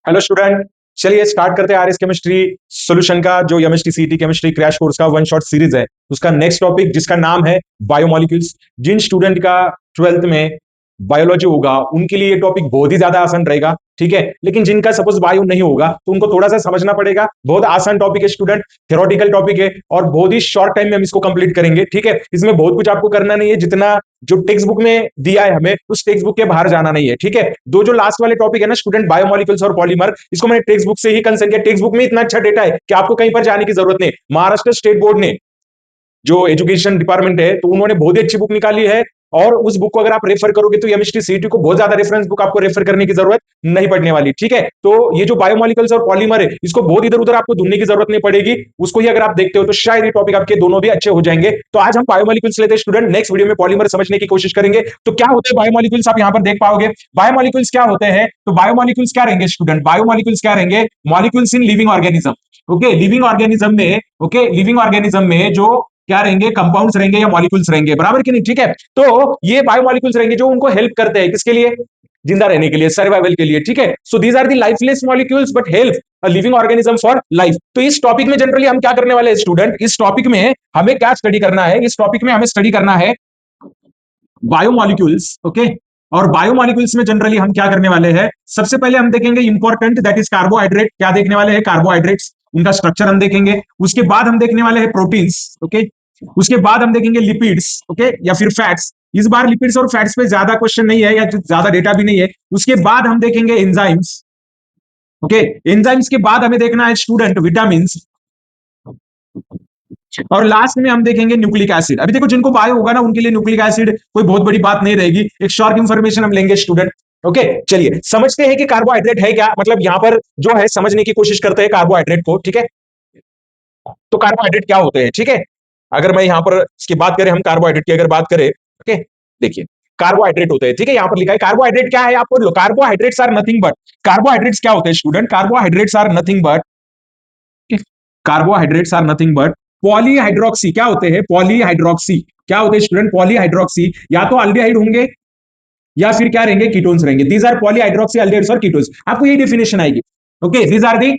Hello student. चलिए start करते हैं आरएस केमिस्ट्री सॉल्यूशन का जो एमएसटी सीटी केमिस्ट्री क्रैश कोर्स का वन शॉट सीरीज है उसका नेक्स्ट टॉपिक जिसका नाम है बायोमोलिक्यूल्स। जिन स्टूडेंट का ट्वेल्थ में बायोलॉजी होगा उनके लिए ये टॉपिक बहुत ही ज्यादा आसान रहेगा, ठीक है। लेकिन जिनका सपोज बायो नहीं होगा तो उनको थोड़ा सा समझना पड़ेगा। बहुत आसान टॉपिक है स्टूडेंट, थ्योरेटिकल टॉपिक है और बहुत ही शॉर्ट टाइम में हम इसको कंप्लीट करेंगे, ठीक है। इसमें बहुत कुछ आपको करना नहीं है, जितना जो टेक्स्ट बुक में दिया है हमें उस टेक्स्ट बुक के बाहर जाना नहीं है, ठीक है। दो जो लास्ट वाले टॉपिक है ना स्टूडेंट, बायोमोलिक्यूल्स और पॉलीमर, इसको मैंने टेक्स्ट बुक से ही कंसर्न किया। टेक्स्ट बुक में इतना अच्छा डेटा है कि आपको कहीं पर जाने की जरूरत नहीं। महाराष्ट्र स्टेट बोर्ड ने जो एजुकेशन डिपार्टमेंट है तो उन्होंने बहुत ही अच्छी बुक निकाली है और उस बुक को अगर आप रेफर करोगे तो एमएसटी सीटी को बहुत ज्यादा रेफरेंस बुक आपको रेफर करने की जरूरत नहीं पड़ने वाली, ठीक है। तो ये जो बायोमोलिकल्स और पॉलीमर है इसको बहुत इधर उधर आपको ढूंढने की जरूरत नहीं पड़ेगी, उसको ही अगर आप देखते हो तो शायद ये टॉपिक आपके दोनों भी अच्छे हो जाएंगे। तो आज हम बायोमोलिकल्स लेते हैं स्टूडेंट, नेक्स्ट वीडियो में पॉलीमर समझने की कोशिश करेंगे। तो क्या होते हैं बायोमोलिकल्स, आप यहां पर देख पाओगे बायोमोलिकल्स क्या होते हैं। तो बायोमोलिकल्स क्या रहेंगे स्टूडेंट, बायोमोलिकल्स क्या रहेंगे, molecules in living organism. Okay, living organism में, ओके, लिविंग ऑर्गेनिज्म में जो क्या रहेंगे, कंपाउंड्स रहेंगे या मॉलिक्यूल्स रहेंगे, बराबर कि नहीं, ठीक है। तो ये बायोमॉलिक्यूल्स रहेंगे जो उनको हेल्प करते हैं, किसके लिए, जिंदा रहने के लिए, सर्वाइवल के लिए, ठीक है। So these are the lifeless molecules but help a living organism for life. तो इस टॉपिक में जनरली हम क्या करने वाले हैं स्टूडेंट, इस टॉपिक में हमें क्या स्टडी करना है, इस टॉपिक में हमें स्टडी करना है बायोमॉलिक्यूल्स, ओके। और बायोमॉलिक्यूल्स में जनरली हम क्या करने वाले हैं, सबसे पहले हम देखेंगे इंपॉर्टेंट दैट इज कार्बोहाइड्रेट। क्या देखने वाले हैं, कार्बोहाइड्रेट्स, उनका स्ट्रक्चर हम देखेंगे। उसके बाद हम देखने वाले हैं प्रोटीन्स, ओके। उसके बाद हम देखेंगे लिपिड्स, ओके, या फिर फैट्स। इस बार लिपिड्स और फैट्स पे ज्यादा क्वेश्चन नहीं है या ज्यादा डेटा भी नहीं है। उसके बाद हम देखेंगे एंजाइम्स, ओके। एंजाइम्स के बाद हमें देखना है स्टूडेंट विटामिन। और लास्ट में हम देखेंगे न्यूक्लिक एसिड। अभी देखो जिनको बायो होगा ना उनके लिए न्यूक्लिक एसिड कोई बहुत बड़ी बात नहीं रहेगी, एक शॉर्ट इंफॉर्मेशन हम लेंगे स्टूडेंट। ओके, चलिए समझते हैं कि कार्बोहाइड्रेट है क्या, मतलब यहां पर जो है समझने की कोशिश करते हैं कार्बोहाइड्रेट को, ठीक है। तो कार्बोहाइड्रेट क्या होते हैं, ठीक है। अगर मैं यहां पर इसकी बात करें, हम कार्बोहाइड्रेट की अगर बात करें, ओके, देखिए कार्बोहाइड्रेट होते हैं, ठीक है। यहां पर लिखा है कार्बोहाइड्रेट क्या है, आपको carbohydrates are nothing but, carbohydrates क्या होते हैं student, carbohydrates are nothing but, carbohydrates are nothing but polyhydroxy. क्या होते हैं, पॉलीहाइड्रोक्सी क्या होते हैं स्टूडेंट, पॉलीहाइड्रोक्सी या तो अल्डिहाइड होंगे या फिर क्या रहेंगे, कीटोन्स रहेंगे। दीज आर पॉलीहाइड्रोक्सी अल्डिहाइड्स और कीटोन्स, आपको यही डेफिनेशन आएगी। Okay, these are the,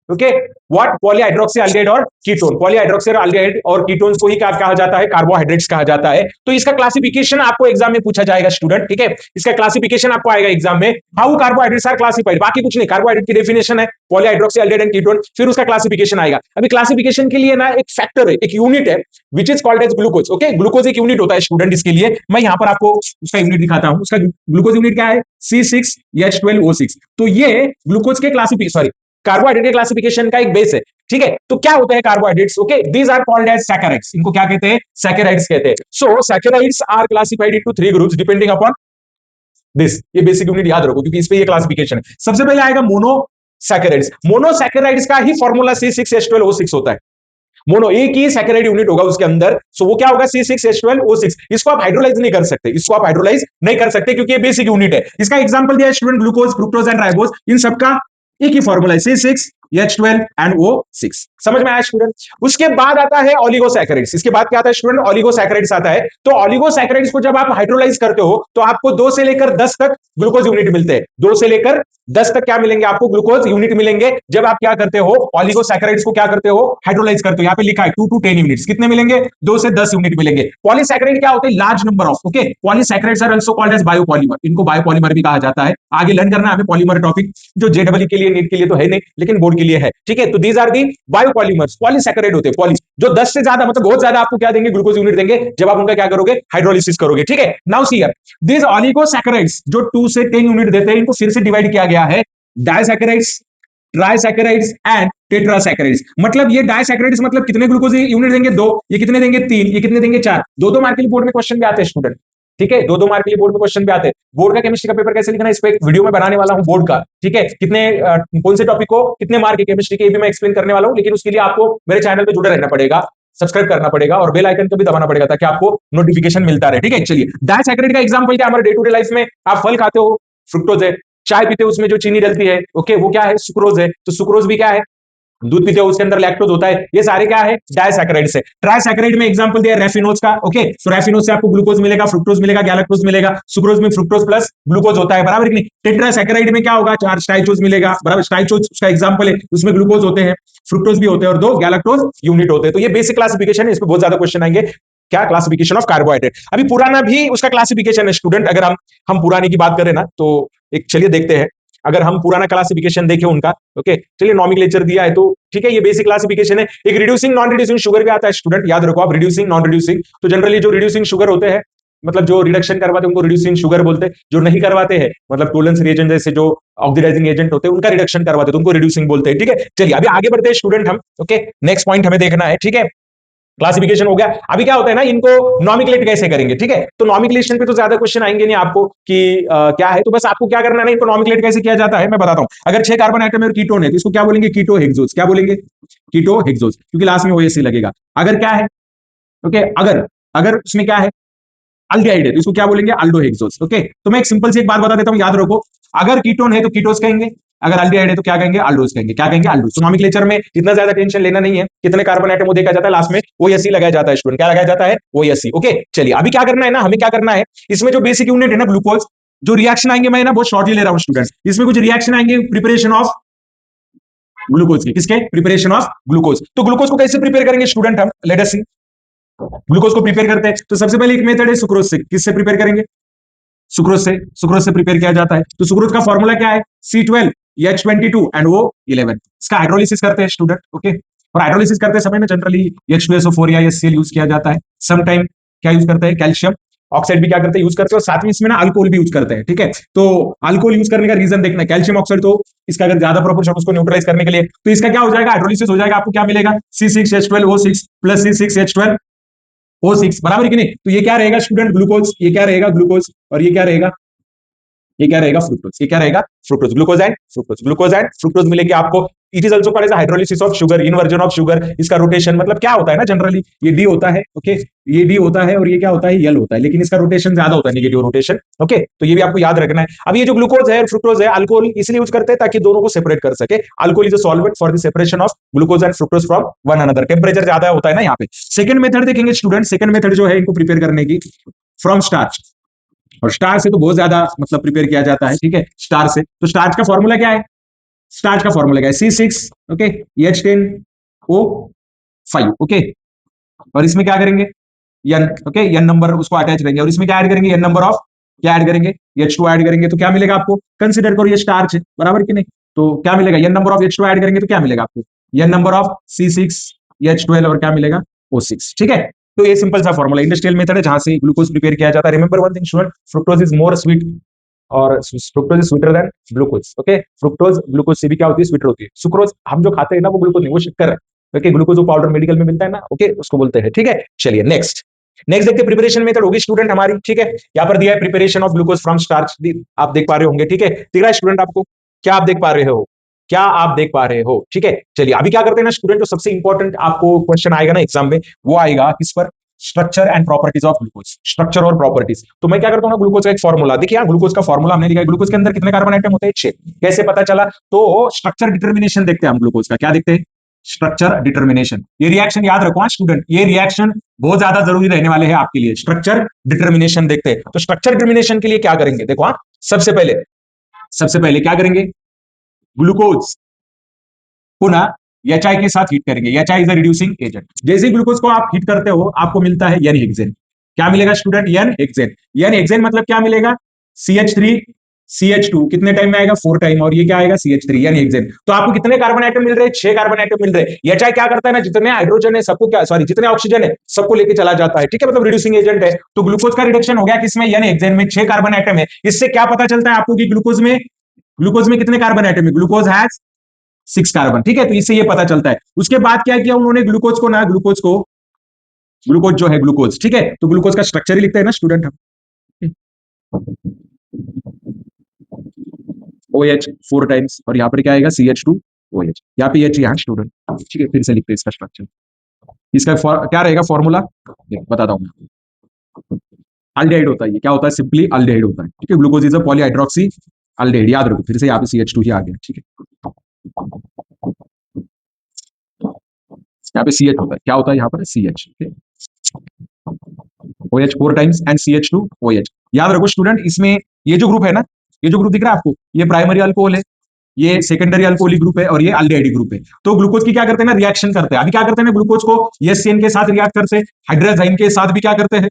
okay, what, polyhydroxy aldehyde और कीटोन, पॉलीहाइड्रोक्सी अल्डिहाइड और कीटोन्स को ही क्या कहा जाता है, कार्बोहाइड्रेट्स कहा जाता है। तो इसका क्लासिफिकेशन आपको एग्जाम में पूछा जाएगा स्टूडेंट, ठीक है। इसका क्लासिफिकेशन आपको आएगा एग्जाम में, हाउ कार्बोहाइड्रेट्स आर क्लासिफाइड, बाकी कुछ नहीं, कार्बोहाइड्रेट की डेफिनेशन है पॉलीहाइड्रोक्सी अल्डिहाइड एंड कीटोन, फिर उसका क्लासिफिकेशन आएगा। अभी क्लासिफिकेशन के लिए ना एक फैक्टर है, एक यूनिट है which is called as glucose. Okay, glucose एक यूनिट होता है स्टूडेंट, इसके लिए मैं यहां पर आपको उसका यूनिट दिखाता हूं। उसका ग्लूकोज यूनिट क्या है, C6H12O6। तो ये ग्लूकोज के क्लासिफिकेशन, सॉरी, कार्बोहाइड्रेट के क्लासिफिकेशन का एक बेस है, ठीक है। तो क्या होते हैं carbohydrates, okay, these are called as saccharides, इनको क्या कहते हैं, सैकेराइड्स कहते हैं। So saccharides are classified into 3 groups depending upon this, ये बेसिक यूनिट याद रखो क्योंकि इस पे ये क्लासिफिकेशन है। सबसे पहले आएगा मोनोसैकेराइड्स, मोनोसैकेराइड्स का ही फॉर्मूला C6H12O6 होता है। मोनो एक ही सैकेराइड यूनिट होगा उसके अंदर, सो वो क्या होगा, C6H12O6। इसको आप हाइड्रोलाइज नहीं कर सकते, इसको आप हाइड्रोलाइज नहीं कर सकते क्योंकि ये बेसिक यूनिट है। इसका एग्जांपल दिया है student, glucose, fructose and ribose, इन सबका एक ही फॉर्मूला है, C6H12 एंड O6। समझ में आया स्टूडेंट। उसके बाद आता है ऑलिगोसैकेराइड्स, इसके बाद क्या आता है स्टूडेंट, ऑलिगोसैकेराइड्स आता है। तो ऑलिगोसैकेराइड्स को जब आप हाइड्रोलाइज करते हो तो आपको 2 से लेकर 10 तक ग्लूकोज यूनिट मिलते हैं, 2 से लेकर 10 तक क्या मिलेंगे आपको, ग्लूकोज यूनिट मिलेंगे जब आप क्या करते हो, ऑलिगोसैकेराइड्स को क्या करते हो, हाइड्रोलाइज करते हो। यहाँ पे लिखा है 2 to 10 यूनिट्स, कितने मिलेंगे, 2 से 10 यूनिट मिलेंगे। पॉलीसैकेराइड क्या होते हैं, large number of, okay, polysaccharides are also called as biopolymer, इनको बायोपॉलीमर भी कहा जाता है। आगे लर्न करना हमें पॉलीमर टॉपिक, जो जेडब्ल्यू के लिए, नीट के लिए तो है नहीं लेकिन बोर्ड के लिए है, ठीक है। तो these are the biopolymers, polysaccharide होते हैं, पॉली जो 10 से ज्यादा, मतलब बहुत ज्यादा आपको क्या देंगे, ग्लूकोज यूनिट देंगे जब आप उनका क्या करोगे, हाइड्रोलिसिस करोगे, ठीक है। नाउ सी हियर, दिस ऑलिगोसैकेराइड्स जो 2 से 10 यूनिट देते हैं, इनको फिर से डिवाइड किया गया है, डायसैकेराइड्स, ट्राइसैकेराइड्स एंड टेट्रासैकेराइड्स। मतलब ये डायसैकेराइड्स मतलब कितने ग्लूकोज यूनिट देंगे, 2, ये कितने देंगे, 3, ये कितने देंगे, 4। 2-2 मार्क के लिए बोर्ड में क्वेश्चन भी आते हैं स्टूडेंट, ठीक है, 2-2 मार्क के लिए बोर्ड में क्वेश्चन भी आते हैं। बोर्ड का केमिस्ट्री का पेपर कैसे लिखना है, इस पे एक वीडियो में बनाने वाला हूं बोर्ड का, ठीक है। कितने कौन से टॉपिक को कितने मार्क है केमिस्ट्री के, ये भी मैं एक्सप्लेन करने वाला हूं, लेकिन उसके लिए आपको मेरे चैनल पे जुड़े रहना पड़ेगा, सब्सक्राइब करना पड़ेगा और बेल आइकन को भी दबाना पड़ेगा ताकि आपको नोटिफिकेशन मिलता रहे, ठीक है। चलिए, डायसैकेराइड का एग्जांपल क्या, हमारे डे टू डे लाइफ में आप फल खाते हो, फ्रुक्टोज है, चाय पीते हो उसमें जो चीनी डलती है, ओके, वो क्या है, सुक्रोज है। तो सुक्रोज भी क्या है, दूध पीते हो उसके अंदर लैक्टोज होता है, ये सारे क्या है डायसैकेराइड से। ट्राइसैकेराइड में एग्जांपल दिया रेफिनोज का, ओके, तो रेफिनोज से आपको ग्लूकोज मिलेगा, फ्रुक्टोज मिलेगा, गैलेक्टोज मिलेगा, सुक्रोज में फ्रुक्टोज प्लस ग्लूकोज होता है, बराबर कि नहीं। टेट्रासैकेराइड में क्या होगा, चार स्टाइचोज मिलेगा, बराबर, स्टाइचोज उसका एग्जांपल है, उसमें ग्लूकोज होते हैं, फ्रुक्टोज भी होते हैं और दो गैलेक्टोज यूनिट होते हैं। तो ये बेसिक क्लासिफिकेशन है, इस पर बहुत ज्यादा क्वेश्चन आएंगे, क्या क्लासिफिकेशन ऑफ कार्बोहाइड्रेट। अभी पुराना भी उसका क्लासिफिकेशन है स्टूडेंट, अगर हम पुराने की बात करें ना तो एक चलिए देखते हैं, अगर हम पुराना क्लासिफिकेशन देखें उनका, ओके, चलिए नॉमेनक्लेचर दिया है तो ठीक है, ये बेसिक क्लासिफिकेशन है। एक रिड्यूसिंग नॉन रिड्यूसिंग शुगर भी आता है स्टूडेंट, याद रखो आप, रिड्यूसिंग नॉन रिड्यूसिंग, तो जनरली जो रिड्यूसिंग शुगर होते हैं, मतलब जो रिडक्शन करवाते हैं उनको रिड्यूसिंग शुगर बोलते हैं, जो नहीं करवाते हैं मतलब टोलेंस रिएजेंट जैसे जो ऑक्सीडाइजिंग एजेंट होते हैं उनका रिडक्शन करवाते हैं तो उनको रिड्यूसिंग बोलते हैं, ठीक है। चलिए अभी आगे बढ़ते हैं स्टूडेंट हम, ओके, नेक्स्ट पॉइंट हमें देखना है, ठीक है, क्लासिफिकेशन हो गया। अभी क्या होता है ना, इनको नॉमिक्लेट कैसे करेंगे, ठीक है, तो नॉमिक्लेशन पे तो ज्यादा क्वेश्चन आएंगे नहीं आपको कि क्या है, तो बस आपको क्या करना है, इनको नॉमिक्लेट कैसे किया जाता है मैं बताता हूं। अगर 6 कार्बन आइटम और कीटोन है तो इसको क्या बोलेंगे, कीटो हेक्सोज, क्या बोलेंगे, कीटो हेक्सोज, क्योंकि लास्ट में ओएसी लगेगा। अगर क्या है, ओके, अगर अगर उसमें क्या है अल्डिहाइड है तो इसको क्या बोलेंगे, अल्डो हेक्सोज, ओके। तो मैं एक सिंपल सी एक बात बता देता हूं, याद रखो, अगर कीटोन है तो कीटोस कहेंगे, अगर अल्डिहाइड है तो क्या कहेंगे, अल्डोस कहेंगे, क्या कहेंगे, अल्डोस। तो नॉमेनक्लेचर में इतना ज्यादा टेंशन लेना नहीं है, कितने कार्बन आइटम वो देखा जाता है, लास्ट में ओएससी लगाया जाता है स्टूडेंट, क्या लगाया जाता है, ओएससी, ओके। चलिए अभी क्या करना है ना, हमें क्या करना है, इसमें जो बेसिक यूनिट है ना ग्लूकोज, जो रिएक्शन आएंगे, मैं ना बहुत शॉर्टली ले रहा हूं स्टूडेंट, इसमें कुछ रिएक्शन आएंगे प्रिपरेशन ऑफ ग्लूकोज के, किसके, प्रिपरेशन ऑफ ग्लूकोज। तो ग्लूकोज को कैसे प्रिपेयर करेंगे स्टूडेंट हम, लेट अस सी। ग्लूकोज को प्रिपेयर करते हैं तो सबसे पहले एक मेथड है सुक्रोज से, किससे प्रिपेयर करेंगे, सुक्रोज से प्रिपेयर किया जाता है। तो सुक्रोज का फॉर्मूला क्या है, C12H22 एंड O11, इसका हाइड्रोलिसिस करते हैं स्टूडेंट, ओके। और हाइड्रोलिसिस करते समय ना जनरली H2SO4 या HCl यूज किया जाता है, सम टाइम क्या यूज करते हैं, कैल्शियम ऑक्साइड भी क्या करते हैं, यूज करते हैं, और साथ में इसमें ना अल्कोहल भी यूज करते हैं, ठीक है। तो अल्कोहल यूज करने का रीजन देखना है, कैल्शियम ऑक्साइड तो इसका अगर ज्यादा प्रोपोर्शन उसको न्यूट्रलाइज करने के लिए, तो इसका क्या हो जाएगा, हाइड्रोलिसिस हो जाएगा, आपको क्या मिलेगा, C6H12O6 प्लस C6H12O6, बराबर कि नहीं। तो ये क्या रहेगा स्टूडेंट, ग्लूकोज, ये क्या रहेगा ग्लूकोज, और ये क्या रहेगा, ये क्या रहेगा फ्रुक्टोज, ये क्या रहेगा fructose, glucose and fructose, glucose and fructose मिलेगी आपको। It is also called as hydrolysis of sugar, inversion of sugar. इसका रोटेशन मतलब क्या होता है ना, जनरली ये डी होता है, ओके, ये डी होता है और ये क्या होता है, यल होता है, लेकिन इसका रोटेशन ज्यादा होता है, नेगेटिव रोटेशन, ओके। तो ये भी आपको याद रखना है। अब ये जो ग्लूकोज है और फ्रुक्टोज है, अल्कोहल इसलिए यूज करते हैं ताकि दोनों को सेपरेट कर सके। Alcohol is a solvent for the separation of glucose and fructose from one another, temperature ज्यादा होता है ना यहाँ पे। सेकंड मेथड देखेंगे स्टूडेंट, सेकंड मेथड जो है इनको प्रिपेयर करने की, फ्रॉम स्टार्च, और स्टार से तो बहुत ज्यादा मतलब प्रिपेयर किया जाता है, ठीक है, स्टार से। तो स्टार्च का फॉर्मूला क्या है, स्टार्च का फॉर्मूला क्या है, C6, ओके, H10O5, ओके, और इसमें क्या करेंगे, एन, ओके, एन नंबर उसको अटैच करेंगे, और इसमें क्या ऐड करेंगे, एन नंबर ऑफ, क्या ऐड करेंगे, H2 ऐड करेंगे, तो क्या मिलेगा आपको, कंसिडर करो ये स्टार्च है, बराबर कि नहीं। तो क्या मिलेगा, N number of H2 add करेंगे तो क्या मिलेगा आपको, एन नंबर ऑफ C6H12 और क्या मिलेगा O6, ठीक है। तो ये सिंपल सा फॉर्मूला इंडस्ट्रियल मेथड है जहां से ग्लूकोज प्रिपेयर किया जाता है। Remember one thing student, fructose is more sweet और fructose is sweeter than glucose, okay. Fructose glucose से भी क्या होती है, स्वीटर होती है। सुक्रोज हम जो खाते हैं ना वो ग्लूकोज नहीं, वो शक्कर है, ओके। ग्लूकोज वो पाउडर मेडिकल में मिलता है ना, ओके, उसको बोलते हैं, ठीक है। चलिए नेक्स्ट, नेक्स्ट देखते हैं, प्रिपरेशन मेथड होगी स्टूडेंट हमारी, ठीक है। यहाँ पर दिया है preparation of glucose from starch, आप देख पा रहे होंगे, ठीक है, दिख रहा है स्टूडेंट आपको, क्या आप देख पा रहे हो, क्या आप देख पा रहे हो, ठीक है। चलिए अभी क्या करते हैं ना स्टूडेंट, जो सबसे इंपॉर्टेंट आपको क्वेश्चन आएगा ना एग्जाम में, वो आएगा किस पर, structure and properties of glucose, structure और प्रॉपर्टीज। तो मैं क्या करता हूँ ना, ग्लूकोज का एक फॉर्मूला देखिए, यहाँ ग्लूकोज का फॉर्मूला हमने लिखा है, ग्लूकोज के अंदर कितने कार्बन आइटम होते हैं, 6, कैसे पता चला, तो स्ट्रक्चर डिटर्मिनेशन देखते हैं हम ग्लूकोज का, क्या देखते हैं, स्ट्रक्चर डिटर्मिनेशन। ये रिएक्शन याद रखो स्टूडेंट, ये रिएक्शन बहुत ज्यादा जरूरी रहने वाले हैं आपके लिए, स्ट्रक्चर डिटर्मिनेशन देखते हैं। तो स्ट्रक्चर डिटर्मिनेशन के लिए क्या करेंगे, देखो हाँ, सबसे पहले क्या करेंगे, ग्लूकोज को ना एचआई के साथ हीट करेंगे, HI is a reducing agent. जैसे ही ग्लूकोज को आप हीट करते हो आपको मिलता है एन हेक्सेन, क्या मिलेगा student, n hexane. N hexane मतलब क्या मिलेगा, CH3 CH2 कितने टाइम में आएगा, 4 टाइम, और ये क्या आएगा CH3 यानी हेक्सेन। तो आपको कितने कार्बन आइटम मिल रहे हैं, 6 कार्बन आइटम मिल रहे हैं। एचआई क्या करता है ना, जितने हाइड्रोजन है सबको क्या, सॉरी जितने ऑक्सीजन है सबको लेके चला जाता है, ठीक है, मतलब रिड्यूसिंग एजेंट है। तो ग्लूकोज का रिडक्शन हो गया किसमें, यानी हेक्सेन में, 6 कार्बन आइटम है। इससे क्या पता चलता है आपको कि ग्लूकोज में कितने कार्बन आइटम है, ग्लूकोज हैज 6 कार्बन, ठीक है। तो इससे ये पता चलता है। उसके बाद क्या किया उन्होंने, ग्लूकोज जो है ग्लूकोज, ठीक है, तो ग्लूकोज का स्ट्रक्चर ही लिखते हैं ना स्टूडेंट हम, OH 4 टाइम्स, और यहाँ पर क्या आएगा CH2OH, यहाँ पे H यहाँ स्टूडेंट, ठीक है, फिर से लिखते हैं इसका स्ट्रक्चर। इसका क्या रहेगा फॉर्मूला, बताता हूँ मैं, अल्डेहाइड होता है, ये क्या होता है, सिंपली अल्डेहाइड होता है, ठीक है। Glucose is a polyhydroxy aldehyde, याद रखो, फिर से यहाँ पे CH2 ही आ गया, ठीक है। यहाँ पे CH होता है, क्या होता है यहाँ पर CH, OH 4 times and CH2 OH। याद रखो स्टूडेंट, इसमें ये जो ग्रुप है ना, ये जो ग्रुप दिख रहा है आपको, ये प्राइमरी अल्कोहल है, ये सेकेंडरी अल्कोहलिक ग्रुप है और ये अल्डिहाइड ग्रुप है। तो ग्लूकोज की क्या करते हैं ना, रिएक्शन करते हैं। अभी क्या करते हैं ना, ग्लूकोज को एससीएन के साथ रिएक्ट करते हैं, हाइड्रोजाइन के साथ भी क्या करते हैं,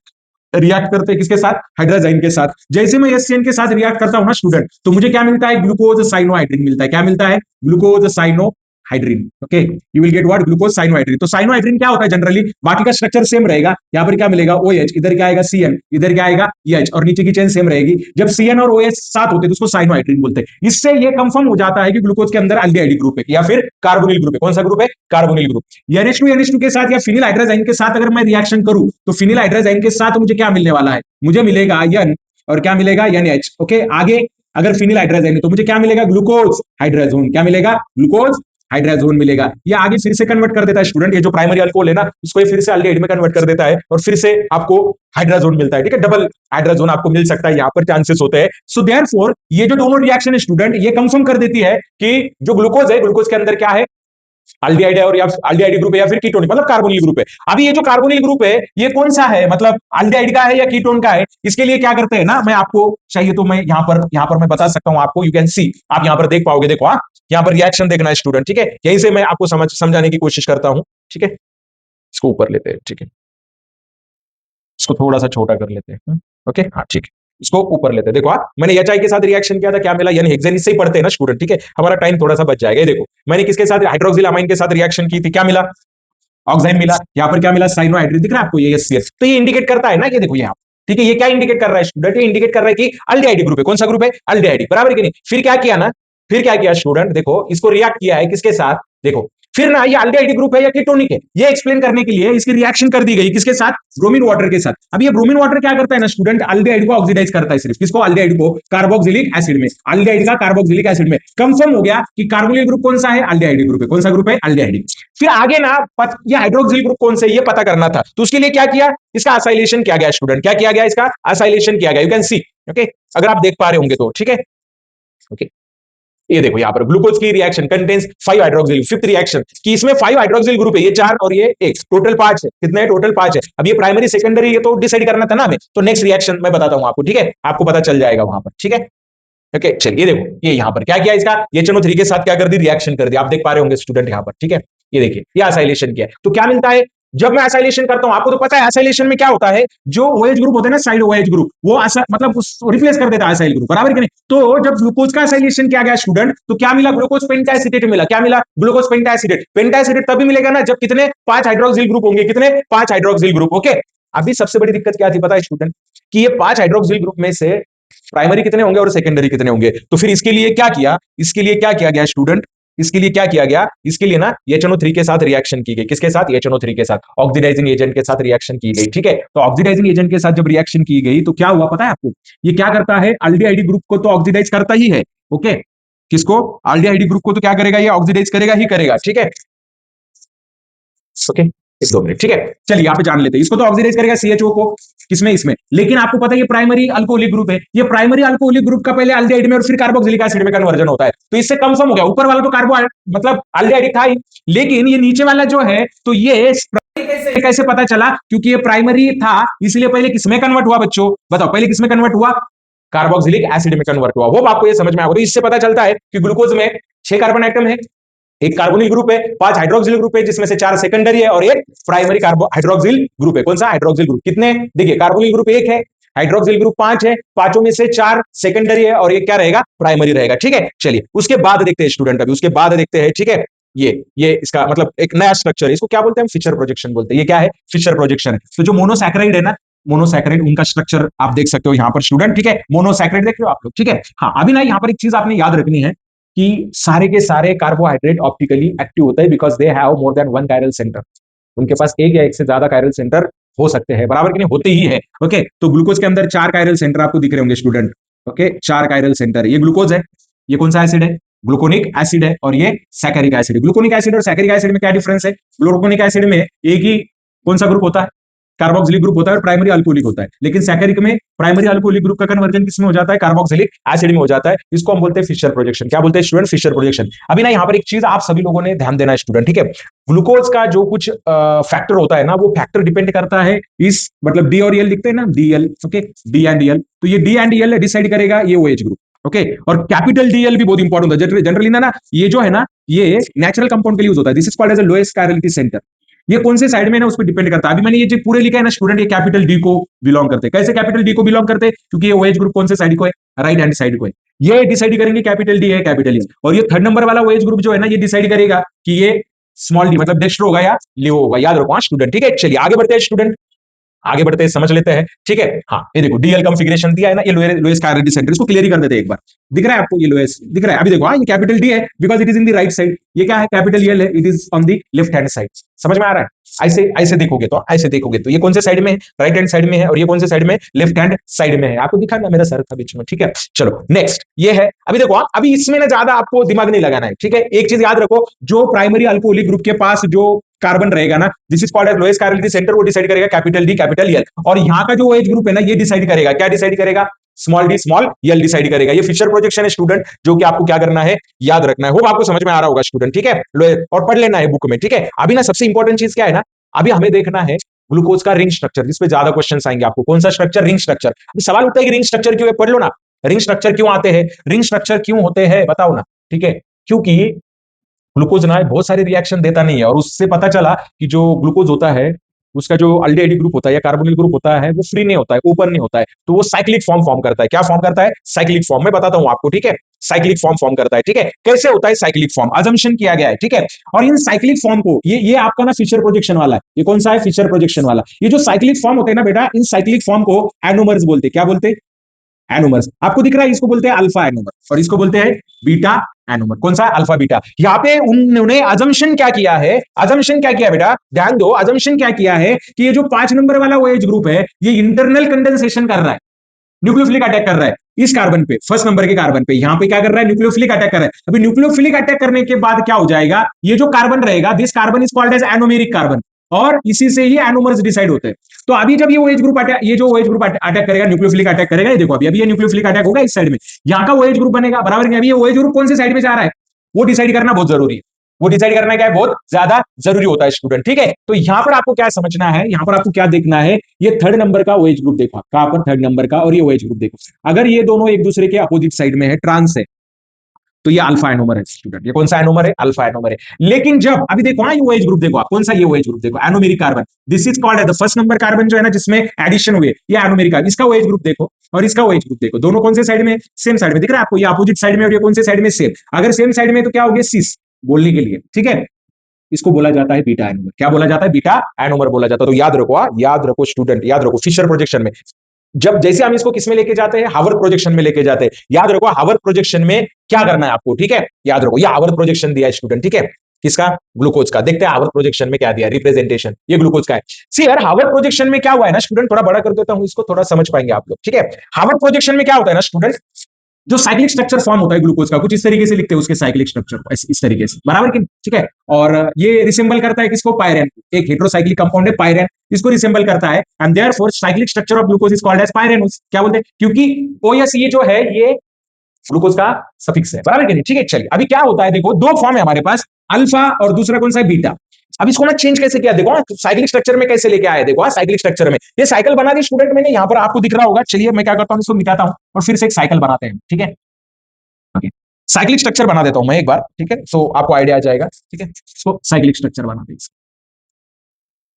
रिएक्ट करते हैं। किसके साथ, हाइड्रोजाइन के साथ। जैसे मैं एससीएन के साथ रिएक्ट करता हूं ना स्टूडेंट, तो मुझे क्या मिलता है, ग्लूकोज साइनोहाइड्रिन मिलता है। क्या मिलता है, glucose cyano hydrin. Okay, you will get what, glucose cyanohydrin. तो साइनोहाइड्रीन क्या होता है जनरली, बाकी का स्ट्रक्चर सेम रहेगा। यहाँ पर क्या मिलेगा, OH, इधर क्या आएगा CN, इधर क्या आएगा EH, और नीचे की चेन सेम रहेगी। जब CN और OH साथ होते हैं तो उसको साइनोहाइड्रीन बोलते हैं। इससे ये कंफर्म हो जाता है कि ग्लूकोज के अंदर अल्डिहाइड ग्रुप है या फिर कार्बोनिल ग्रुप है। कौन सा ग्रुप है, कार्बोनिल ग्रुप। NH2 के साथ या फिनिल हाइड्रोजाइन के साथ अगर मैं रिएक्शन करूं, तो फिनिल हाइड्रोजाइन के साथ मुझे क्या मिलने वाला है, मुझे मिलेगा N, और क्या मिलेगा NH। ओके, आगे अगर फिनिल हाइड्रोजाइन है तो मुझे क्या मिलेगा, ग्लूकोज हाइड्रोजोन। क्या मिलेगा, ग्लूकोज हाइड्रोजोन मिलेगा। ये आगे फिर से कन्वर्ट कर देता है स्टूडेंट, ये जो प्राइमरी अल्कोहल है ना, इसको ये फिर से अल्डिहाइड में कन्वर्ट कर देता है और फिर से आपको हाइड्रोजोन मिलता है। ठीक है, डबल हाइड्रोजोन आपको मिल सकता है, यहाँ पर चांसेस होते हैं। सो देयरफॉर ये जो दोनों रिएक्शन है स्टूडेंट, ये कंफर्म कर देती है कि जो ग्लूकोज है, ग्लूकोज के अंदर क्या है, अल्डिहाइड है, और या अल्डिहाइड ग्रुप है या फिर कीटोनिक मतलब कार्बोनिल ग्रुप है। अभी ये जो कार्बोनिल ग्रुप है, ये कौन सा है, मतलब अल्डिहाइड का है या कीटोन का है, इसके लिए क्या करते हैं ना, मैं आपको चाहिए तो मैं यहाँ पर मैं बता सकता हूं आपको, यू कैन सी, आप यहाँ पर देख पाओगे। देखो, हाँ, यहाँ पर रिएक्शन देखना है स्टूडेंट। ठीक है, यहीं से मैं आपको समझाने की कोशिश करता हूं। ठीक है, इसको ऊपर लेते हैं। ठीक है, इसको थोड़ा सा छोटा कर लेते हैं। ओके, हाँ ठीक है, इसको ऊपर लेते हैं। देखो, हाँ, मैंने HI के साथ रिएक्शन किया था, क्या मिला, यानी हेक्सेन, इससे ही पढ़ते हैं ना स्टूडेंट। ठीक है, हमारा टाइम थोड़ा सा बच जाएगा। ये देखो, मैंने किसके साथ, हाइड्रोक्सिल अमाइन के साथ रिएक्शन की थी, क्या मिला, ऑक्साइड मिला। यहाँ पर क्या मिला, साइनोहाइड्रिन। दिख रहा है आपको, ये एससीएस। तो ये इंडिकेट करता है ना, ये देखो यहाँ। ठीक है, ये क्या इंडिकेट कर रहा है स्टूडेंट, ये इंडिकेट कर रहा है कि अल्डिहाइड ग्रुप है। कौन सा ग्रुप है, अल्डिहाइड, बराबर कि नहीं। फिर क्या किया ना, फिर क्या किया स्टूडेंट, देखो इसको रिएक्ट किया है किसके साथ, देखो फिर ना, ये अल्डिहाइड ग्रुप है या कीटोनिक है, ये एक्सप्लेन करने के लिए इसकी रिएक्शन कर दी गई किसके साथ, ब्रोमीन वाटर के साथ। अब ये ब्रोमीन वाटर क्या करता है ना स्टूडेंट, अल्डिहाइड को ऑक्सीडाइज करता है। सिर्फ किसको, अल्डिहाइड को कार्बोक्सिलिक एसिड में, अल्डिहाइड का कार्बोक्सिलिक एसिड में। कंफर्म हो गया कि कार्बोनिल ग्रुप कौन सा है, अल्डिहाइड ग्रुप है। कौन सा ग्रुप है, अल्डिहाइड। फिर आगे ना, ये हाइड्रोक्सिल ग्रुप कौन से, ये पता करना था। तो उसके लिए क्या किया, इसका असाइलेशन किया गया स्टूडेंट। क्या किया गया, इसका असाइलेशन किया गया, यू कैन सी। ओके, अगर आप देख पा रहे होंगे तो। ठीक है, ओके, ये देखो यहाँ पर ग्लूकोज की reaction contains 5 hydroxyl, fifth reaction कि इसमें 5 हाइड्रोक्सिल ग्रुप है, ये 4 और ये 1, टोटल 5 है। कितने, टोटल 5 है। अब ये प्राइमरी सेकेंडरी, ये तो डिसाइड करना था ना हमें, तो नेक्स्ट रिएक्शन मैं बताता हूं आपको। ठीक है, आपको पता चल जाएगा वहां पर। ठीक है, ओके, चलिए देखो, ये यहाँ पर क्या किया, इसका HNO3 के साथ क्या कर दी, रिएक्शन कर दिया। आप देख पा रहे होंगे स्टूडेंट यहाँ पर। ठीक है, ये देखिए, ये असाइलेशन किया। तो क्या मिलता है, जब मैं असाइलेशन करता हूं, आपको तो पता है असाइलेशन में क्या होता है, जो OH ग्रुप होता है ना, साइड OH ग्रुप, वो मतलब रिप्लेस कर देता है असाइल ग्रुप, बराबर कि नहीं। तो जब ग्लूकोज का असाइलेशन किया गया स्टूडेंट, तो क्या मिला, ग्लूकोज पेंटाएसिटेट मिला। क्या मिला, ग्लूकोज पेंटाएसिटेट। पेंटाएसिटेट तभी मिलेगा ना जब कितने, 5 हाइड्रोक्सिल ग्रुप होंगे। कितने, 5 हाइड्रोक्सिल ग्रुप। ओके, अभी सबसे बड़ी दिक्कत क्या थी पता है स्टूडेंट, कि ये 5 हाइड्रोक्सिल ग्रुप में से प्राइमरी कितने होंगे और सेकेंडरी कितने होंगे। तो फिर इसके लिए क्या किया, इसके लिए क्या किया गया स्टूडेंट, इसके लिए क्या किया गया, इसके लिए ना HNO3 के साथ रिएक्शन की गई। किसके साथ, HNO3 के साथ, ऑक्सीडाइजिंग एजेंट के साथ रिएक्शन की गई। ठीक है, तो ऑक्सीडाइजिंग एजेंट के साथ जब रिएक्शन की गई तो क्या हुआ पता है आपको, ये क्या करता है, अल्डिहाइड ग्रुप को तो ऑक्सीडाइज करता ही है। ओके, किसको, अल्डिहाइड ग्रुप को तो क्या करेगा, ये ऑक्सीडाइज करेगा ही करेगा। ठीक है, ओके, एक दो मिनट। ठीक है, चलिए यहाँ पे जान लेते हैं, इसको तो ऑक्सीडाइज करेगा CHO को, किसमें, इसमें। लेकिन आपको पता है ये प्राइमरी अल्कोहलिक ग्रुप है, ये प्राइमरी अल्कोहलिक ग्रुप का पहले अल्डिहाइड में और फिर कार्बोक्सिलिक एसिड में कन्वर्जन होता है। तो इससे कंफर्म हो गया, ऊपर वाला तो कार्बो मतलब अल्डिहाइड था ही, लेकिन ये नीचे वाला जो है, तो ये कैसे पता चला, क्योंकि ये प्राइमरी था, इसलिए पहले किसमें कन्वर्ट हुआ बच्चों, बताओ पहले किसमें कन्वर्ट हुआ, कार्बोक्सिलिक एसिड में कन्वर्ट हुआ। वो आपको ये समझ में आ गया। इससे पता चलता है कि ग्लूकोज में 6 कार्बन आइटम है, एक कार्बोनिल ग्रुप है, 5 हाइड्रोक्सिल ग्रुप है, जिसमें से 4 सेकेंडरी है और एक प्राइमरी कार्बो हाइड्रोक्सिल ग्रुप है। कौन सा, हाइड्रोक्सिल ग्रुप। कितने, देखिए कार्बोनिल ग्रुप 1 है, हाइड्रोक्सिल ग्रुप 5 है, पांचों में से 4 सेकेंडरी है और ये क्या रहेगा, प्राइमरी रहेगा। ठीक है, चलिए उसके बाद देखते हैं स्टूडेंट, अभी उसके बाद देखते हैं। ठीक है, ये इसका मतलब एक नया स्ट्रक्चर है, इसको क्या बोलते हैं, फिशर प्रोजेक्शन बोलते हैं। ये क्या है, फिशर प्रोजेक्शन है। तो जो मोनोसैकेराइड है ना, मोनोसैकेराइड, उनका स्ट्रक्चर आप देख सकते हो यहाँ पर स्टूडेंट। ठीक है, मोनोसैकेराइड देख रहे हो आप लोग। ठीक है, हाँ, अभी ना यहाँ पर एक चीज आपने याद रखनी है कि सारे के सारे कार्बोहाइड्रेट ऑप्टिकली एक्टिव होते हैं, because they have more than 1 chiral centre. उनके पास एक या एक से ज्यादा कायरल सेंटर हो सकते हैं, बराबर कि नहीं, होते ही है। ओके, तो ग्लूकोज के अंदर 4 कायरल सेंटर आपको दिख रहे होंगे स्टूडेंट। Okay, 4 chiral centre. ये ग्लूकोज है, ये कौन सा एसिड है, ग्लूकोनिक एसिड है, और ये सैकरिक एसिड है। ग्लूकोनिक एसिड और सैकरिक एसिड में क्या डिफरेंस है, ग्लूकोनिक एसिड में एक ही कौन सा ग्रुप होता है, कार्बोक्सिलिक ग्रुप होता है और प्राइमरी अल्कोहलिक होता है, लेकिन सैकरिक में प्राइमरी अल्कोहलिक ग्रुप का कन्वर्जन किसमें हो जाता है, कार्बोक्सिलिक एसिड में हो जाता है। इसको हम बोलते हैं फिशर प्रोजेक्शन। क्या बोलते हैं स्टूडेंट, फिशर प्रोजेक्शन। अभी ना यहाँ पर एक चीज आप सभी लोगों ने ध्यान देना है स्टूडेंट, ठीक है। ग्लूकोज का जो कुछ फैक्टर होता है ना, वो फैक्टर डिपेंड करता है इस, मतलब डी और एल लिखते हैं ना, D L, okay, D and L, तो ये डी एंड एल डिसाइड करेगा ये ओएच ग्रुप, ओके। और कैपिटल डीएल भी बहुत इंपॉर्टेंट होता है जनरली ना, ये जो है ना, ये नेचुरल कंपाउंड के लिए यूज होता है। This is called as a lowest chirality centre. ये कौन से साइड में ना, उस पर डिपेंड करता है। अभी मैंने ये जो पूरे लिखा है ना स्टूडेंट, ये कैपिटल डी को बिलोंग करते हैं। कैसे कैपिटल डी को बिलोंग करते हैं, क्योंकि ये ओएच ग्रुप कौन से साइड को है, राइट हैंड साइड को है। ये डिसाइड करेंगे कैपिटल डी है कैपिटल ए। और ये थर्ड नंबर वाला ओएच ग्रुप जो है ना, ये डिसाइड करेगा कि ये स्मॉल डी मतलब डेस्ट्रो होगा या लियो होगा। याद रखो स्टूडेंट, ठीक है। चलिए आगे बढ़ते हैं स्टूडेंट, आगे बढ़ते हैं, समझ लेते हैं, ठीक है। हाँ ये देखो डीएल कॉन्फ़िगरेशन दिया है ना, ये लोएस्ट कायरलिटी सेंटर, इसको क्लियर ही कर देते हैं एक बार। दिख रहा है आपको, ये लोएस्ट दिख रहा है। अभी देखो ये कैपिटल डी है because it is in the right side. ये क्या है, कैपिटल एल है, it is on the left hand side. समझ में आ रहा है। ऐसे ऐसे देखोगे तो, ऐसे देखोगे तो ये कौन से साइड में है, राइट हैंड साइड में है, और ये कौन से साइड में, लेफ्ट हैंड साइड में है। आपको दिखा ना, मेरा सर था बीच में, ठीक है। चलो नेक्स्ट ये है। अभी देखो अभी इसमें ना ज्यादा आपको दिमाग नहीं लगाना है, ठीक है। एक चीज याद रखो, जो प्राइमरी अल्कोहलिक ग्रुप के पास जो कार्बन रहेगा ना, this is called as lowest chirality centre, वो डिसाइड करेगा कैपिटल डी कैपिटल एल। और यहाँ का जो OH ग्रुप है ना, ये डिसाइड करेगा, क्या डिसाइड करेगा, small D small L decide करेगा। ये फिशर प्रोजेक्शन है स्टूडेंट, जो कि आपको क्या करना है, याद रखना है। होप आपको समझ में आ रहा होगा स्टूडेंट, ठीक है। और पढ़ लेना है बुक में, ठीक है। अभी ना सबसे इंपॉर्टेंट चीज क्या है ना, अभी हमें देखना है ग्लूकोज का रिंग स्ट्रक्चर, जिस पे ज्यादा क्वेश्चन आएंगे आपको। कौन सा स्ट्रक्चर, रिंग स्ट्रक्चर। अभी सवाल उठता है कि रिंग स्ट्रक्चर क्यों है, पढ़ लो ना। रिंग स्ट्रक्चर क्यों आते हैं, रिंग स्ट्रक्चर क्यों होते हैं, बताओ ना, ठीक है। क्योंकि ग्लूकोज ना बहुत सारे रिएक्शन देता नहीं है, और उससे पता चला कि जो ग्लूकोज होता है, उसका जो अल्डेहाइड ग्रुप होता है या कार्बोनिल ग्रुप होता है, वो फ्री नहीं होता है, ओपन नहीं होता है, तो वो साइक्लिक फॉर्म फॉर्म करता है। क्या फॉर्म करता है, साइक्लिक फॉर्म। मैं बताता हूं आपको, ठीक है। साइक्लिक फॉर्म फॉर्म करता है, ठीक है। कैसे होता है साइक्लिक फॉर्म, अजम्पशन किया गया है, ठीक है। और इन साइक्लिक फॉर्म को, ये आपका ना फिशर प्रोजेक्शन वाला है। ये कौन सा है, फिशर प्रोजेक्शन वाला। ये जो साइक्लिक फॉर्म होते हैं ना बेटा, इन साइक्लिक फॉर्म को एनोमर्स बोलते हैं। क्या बोलते हैं, एनोमर्स। आपको दिख रहा है, इसको बोलते हैं अल्फा एनोमर और इसको बोलते हैं बीटा एनोमर। कौन सा, अल्फा बीटा। यहाँ पे उन्होंने अजम्पशन क्या किया है, अजम्पशन क्या किया बेटा, ध्यान दो। अजम्पशन क्या किया है कि ये जो 5 नंबर वाला OH ग्रुप है, ये इंटरनल कंडेंसेशन कर रहा है, न्यूक्लियोफिलिक अटैक कर रहा है इस कार्बन पे, फर्स्ट नंबर के कार्बन पे। यहां पे क्या कर रहा है, न्यूक्लियोफिलिक अटैक कर रहा है। अभी न्यूक्लियोफिलिक अटैक करने के बाद क्या हो जाएगा, ये जो कार्बन रहेगा, this carbon is called as anomeric carbon, और इसी से ही एनोमर्स डिसाइड होते हैं। तो अभी जब ये OH ग्रुप अटैक, ये जो OH ग्रुप अटैक करेगा, न्यूक्लियोफिलिक अटैक करेगा, ये देखो अभी ये न्यूक्लियोफिलिक अटैक होगा इस साइड में, यहाँ का OH ग्रुप बनेगा बराबर। अभी ये OH ग्रुप कौन से साइड में जा रहा है, वो डिसाइड करना बहुत जरूरी है। वो डिसाइड करना क्या है, बहुत ज्यादा जरूरी होता है स्टूडेंट, ठीक है। तो यहां पर आपको क्या समझना है, यहां पर आपको क्या देखना है, ये थर्ड नंबर का OH ग्रुप देखो, कहां पर, थर्ड नंबर का, और ये OH ग्रुप देखो। अगर ये दोनों एक दूसरे के अपोजिट साइड में है, ट्रांस है, तो ये अल्फा एनोमर है स्टूडेंट। ये कौन सा एनोमर है, अल्फा एनोमर है। लेकिन जब अभी देखो ये OH ग्रुप देखो, कौन सा, ये OH ग्रुप देखो, anomeric carbon. This is called the first number carbon जो है ना, जिसमें एडिशन हुए, ये एनोमेरिक कार्बन। इसका OH ग्रुप देखो और इसका OH ग्रुप देखो, दोनों कौन से साइड में, सेम साइड में। दिख रहा है आपको, ये अपोजिट साइड में और ये कौन से साइड में, सेम। अगर सेम साइड में तो क्या हो गया, सिस बोलने के लिए, ठीक है। इसको बोला जाता है बीटा एनोमर। क्या बोला जाता है, बीटा एनोमर बोला जाता है। तो याद रखो, याद रखो स्टूडेंट, याद रखो फिशर प्रोजेक्शन में जब जैसे हम इसको किसमें लेके जाते हैं, हावर्थ प्रोजेक्शन में लेके जाते हैं। याद रखो हावर्थ प्रोजेक्शन में क्या करना है आपको, ठीक है। याद रखो ये हावर्थ प्रोजेक्शन दिया है स्टूडेंट, ठीक है। किसका, ग्लूकोज का। देखते हैं हावर्थ प्रोजेक्शन में क्या दिया, रिप्रेजेंटेशन ये ग्लूकोज का है। सी यार हावर्थ प्रोजेक्शन में क्या हुआ है ना स्टूडेंट, थोड़ा बड़ा कर देता हूं इसको, थोड़ा समझ पाएंगे आप लोग, ठीक है। हावर्थ प्रोजेक्शन में क्या होता है ना स्टूडेंट, जो साइक्लिक स्ट्रक्चर फॉर्म होता है ग्लूकोज का, कुछ इस तरीके से लिखते हैं उसके साइक्लिक स्ट्रक्चर को, इस तरीके से, बराबर कि, ठीक है। और ये रिसेंबल करता है किसको, पायरेन। एक हेटेरोसाइक्लिक कंपाउंड है पायरेन, इसको रिसेंबल करता है। And therefore cyclic structure of glucose is called as pyranose. क्या बोलते हैं, क्योंकि OS ये जो है, ये ग्लूकोज का सफिक्स है, बराबर कि नहीं, ठीक है। चलिए अभी क्या होता है, देखो दो फॉर्म है हमारे पास, अल्फा और दूसरा कौन सा है, बीटा। अब इसको ना चेंज कैसे किया, देखो साइक्लिक स्ट्रक्चर में कैसे लेके आया, देखो साइक्लिक स्ट्रक्चर में ये साइकिल बना दी स्टूडेंट मैंने, यहाँ पर आपको दिख रहा होगा। चलिए मैं क्या करता हूँ, इसको मिटाता हूँ और फिर से एक साइकिल बनाते हैं, ठीक है। साइक्लिक स्ट्रक्चर बना देता हूं मैं एक बार, ठीक है, सो आपको आइडिया आ जाएगा, ठीक है। इसको साइक्लिक स्ट्रक्चर बना दें,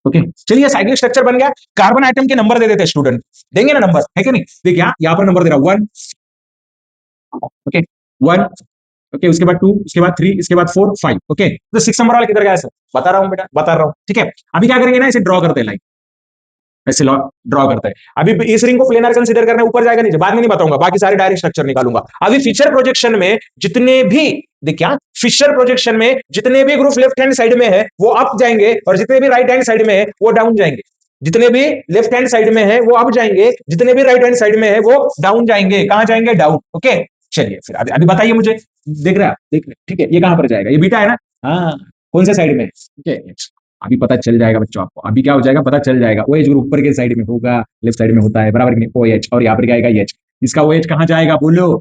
ओके। चलिए साइक्लिक स्ट्रक्चर बन गया। कार्बन आइटम के नंबर दे देते हैं स्टूडेंट, देंगे ना नंबर, है कि नहीं। देखिए यहाँ पर नंबर दे रहा हूं 1, ओके 1, ओके, उसके बाद 2, उसके बाद 3, इसके बाद 4, 5, ओके। तो 6 नंबर वाला किधर गया सर, बता रहा हूं बेटा, बता रहा हूं, ठीक है। अभी क्या करेंगे ना, इसे ड्रॉ करते हैं लाइन, ऐसे ड्रॉ करते हैं। अभी इस रिंग को प्लेनर कंसीडर करना, ऊपर जाएगा नीचे, बाद में नहीं बताऊंगा, बाकी सारे डायरेक्ट स्ट्रक्चर निकालूंगा। अभी फिशर प्रोजेक्शन में जितने भी, देखिए फिशर प्रोजेक्शन में जितने भी ग्रुप लेफ्ट हैंड साइड में है वो अप जाएंगे, और जितने भी राइट हैंड साइड में है वो डाउन जाएंगे। जितने भी लेफ्ट हैंड साइड में है वो अप जाएंगे, जितने भी राइट हैंड साइड में है वो डाउन जाएंगे। कहां जाएंगे, डाउन, ओके। चलिए फिर अभी बताइए मुझे, देख रहे हैं, देख रहे, ठीक है। ये कहां पर जाएगा, ये बीटा है ना, हाँ, कौन से साइड में, ठीक है। अभी पता चल जाएगा बच्चों आपको, अभी क्या हो जाएगा पता चल जाएगा। OH ग्रुप ऊपर के साइड में होगा, लेफ्ट साइड में होता है, बराबर कि नहीं, OH, और यहाँ पर क्या आएगा H। इसका OH कहाँ जाएगा बोलो,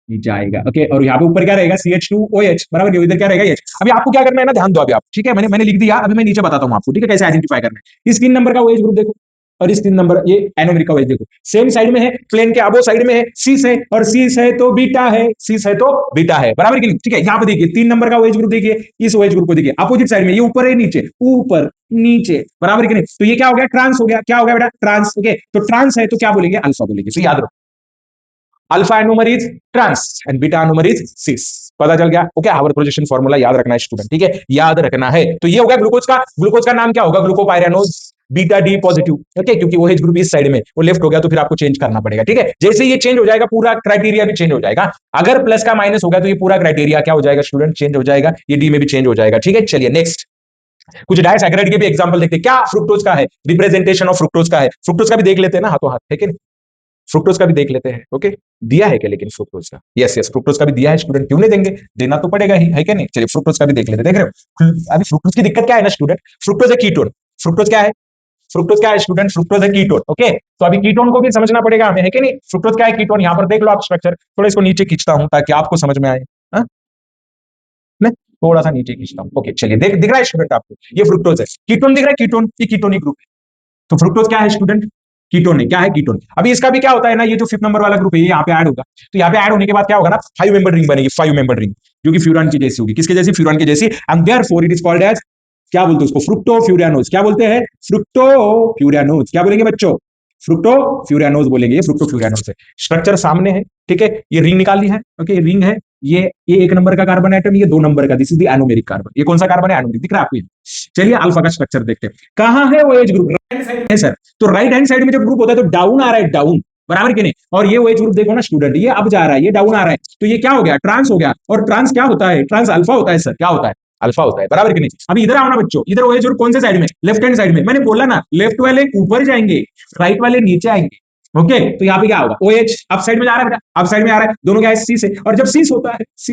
नीचे आएगा। ओके, और यहाँ पे ऊपर क्या रहेगा CH2OH, बराबर, इधर क्या रहेगा H। अभी आपको क्या करना है ना, ध्यान दो अभी आप, ठीक है, मैंने लिख दिया, अभी मैं नीचे बताता हूँ आपको, ठीक है, कैसे आइडेंटिफाई करना है। इस 3 नंबर का OH ग्रुप देखो, और इस 3 नंबर ये एनोमेरिक का OH देखो, सेम साइड में है, प्लेन के अबो साइड में है, सीस है, और सीस है तो बीटा है, सीस है तो बीटा है, बराबर कि नहीं, ठीक है। यहाँ पे देखिए 3 नंबर का OH ग्रुप देखिए, इस OH ग्रुप को देखिए अपोजिट साइड में, ये ऊपर है नीचे, ऊपर नीचे, बराबर कि नहीं। तो ये क्या हो गया, ट्रांस हो गया, क्या हो गया बेटा, ट्रांस। ओके, तो ट्रांस है तो क्या बोलेंगे, अल्फा बोलेंगे, तो याद रखो, alpha anomer is trans and beta anomer is cis. पता चल गया। ओके, हार्वर्ड प्रोजेक्शन फार्मूला याद रखना है स्टूडेंट, ठीक है, याद रखना है। तो ये हो गया ग्लूकोज का, ग्लूकोज का नाम क्या होगा, glucopyranose beta D positive. Okay, क्योंकि OH ग्रुप इस साइड में, वो लेफ्ट हो गया तो फिर आपको चेंज करना पड़ेगा, ठीक है। जैसे ये चेंज हो जाएगा पूरा क्राइटेरिया भी चेंज हो जाएगा। अगर प्लस का माइनस होगा तो ये पूरा क्राइटेरिया क्या हो जाएगा स्टूडेंट, चेंज हो जाएगा, ये डी में भी चेंज हो जाएगा, ठीक है। चलिए नेक्स्ट, कुछ डायसैकराइड के भी एग्जांपल देखते हैं। क्या फ्रुक्टोज का है, रिप्रेजेंटेशन ऑफ फ्रुक्टोज का है, फ्रुक्टोज का भी देख लेते हैं ना हाथों हाथ, है कि नहीं, फ्रुक्टोज का भी देख लेते हैं। ओके, दिया है क्या लेकिन फ्रुक्टोज का, यस यस, फ्रुक्टोज का भी दिया है स्टूडेंट, क्यों नहीं देंगे, देना तो पड़ेगा ही, है क्या नहीं। चलिए फ्रुक्टोज का भी देख लेते हैं, देख रहे हो। अभी फ्रुक्टोज की दिक्कत क्या है ना स्टूडेंट, फ्रुक्टोज है कीटोन, फ्रुक्टोज क्या है, फ्रुक्टोज क्या है स्टूडेंट, फ्रुक्टोज है कीटोन। ओके, तो अभी कीटोन को भी समझना पड़ेगा हमें, है कि नहीं। फ्रुक्टोज क्या है, कीटोन, यहाँ पर देख लो आप स्ट्रक्चर, थोड़ा इसको नीचे खींचता हूं ताकि आपको समझ में आए। हाँ? मैं थोड़ा सा नीचे खींचता हूं। ओके, चलिए दिख रहा है स्टूडेंट आपको, ये फ्रुक्टोज है, कीटोन दिख रहा है, कीटोन, ये कीटोनिक ग्रुप है। तो फ्रुक्टोज क्या है स्टूडेंट, कीटोन है, क्या है कीटोन। अभी इसका भी क्या होता है ना, ये जो 5th नंबर वाला ग्रुप है ये यहाँ पे ऐड होगा, तो यहाँ पे ऐड होने के बाद क्या होगा ना, 5 मेंबर रिंग बनेगी, 5 मेंबर रिंग, जो कि फ्यूरान की जैसी होगी, किसके जैसी, फ्यूरान की जैसी। And therefore it is called as, क्या बोलते हैं उसको, फ्रुक्टोफ्यूरानोज। क्या बोलते हैं, फ्रुक्टोफ्यूरानोज। क्या बोलेंगे बच्चों, फ्रुक्टोफ्यूरानोज बोलेंगे, ये फ्रुक्टोफ्यूरानोज है। स्ट्रक्चर सामने है, ठीक है, ये रिंग निकाल ली है। ओके, रिंग है, ये 1 नंबर का कार्बन एटम, ये 2 नंबर का, this is the anomeric carbon. ये कौन सा कार्बन है, एनोमेरिक, दिख रहा है आपको। चलिए अल्फा का स्ट्रक्चर देखते हैं, कहां है वो एज ग्रुप, राइट साइड है सर। तो राइट हैंड साइड में जब ग्रुप होता है तो डाउन आ रहा है, डाउन, बराबर कि नहीं। और ये OH ग्रुप देखो ना स्टूडेंट, ये अब जा रहा है, ये डाउन आ रहा है, तो ये क्या हो गया, ट्रांस हो गया। और ट्रांस क्या होता है, ट्रांस अल्फा होता है सर, क्या होता है, अल्फा होता है, बराबर कि नहीं। अभी इधर आओ ना बच्चों, इधर OH ग्रुप कौन से साइड में, लेफ्ट हैंड साइड में। मैंने बोला ना, लेफ्ट वाले ऊपर जाएंगे, राइट वाले नीचे आएंगे। ओके, तो यहाँ पे क्या होगा, OH अप साइड में जा रहा है बेटा, अप साइड में आ रहा है, दोनों क्या है, सीस है। और जब सीस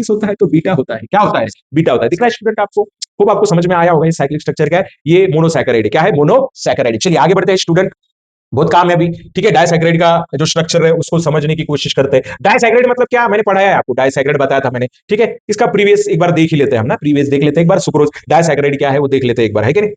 होता है तो बीटा होता है, क्या होता है, बीटा होता है। दिख रहा है स्टूडेंट आपको, खूब आपको समझ में आया होगा ये साइक्लिक स्ट्रक्चर क्या है, ये मोनोसैकेराइड है। क्या है, मोनोसैकेराइड। चलिए आगे बढ़ते हैं स्टूडेंट, बहुत काम है अभी, ठीक है। डायसैकराइड का जो स्ट्रक्चर है उसको समझने की कोशिश करते हैं। डायसैकराइड मतलब क्या, मैंने पढ़ाया है आपको, डायसैकराइड बताया था मैंने, ठीक है। इसका प्रीवियस एक बार देख ही लेते हैं हम ना, प्रीवियस देख लेते हैं एक बार, सुक्रोज डायसैकराइड क्या है वो देख लेते हैं एक बार, है कि नहीं।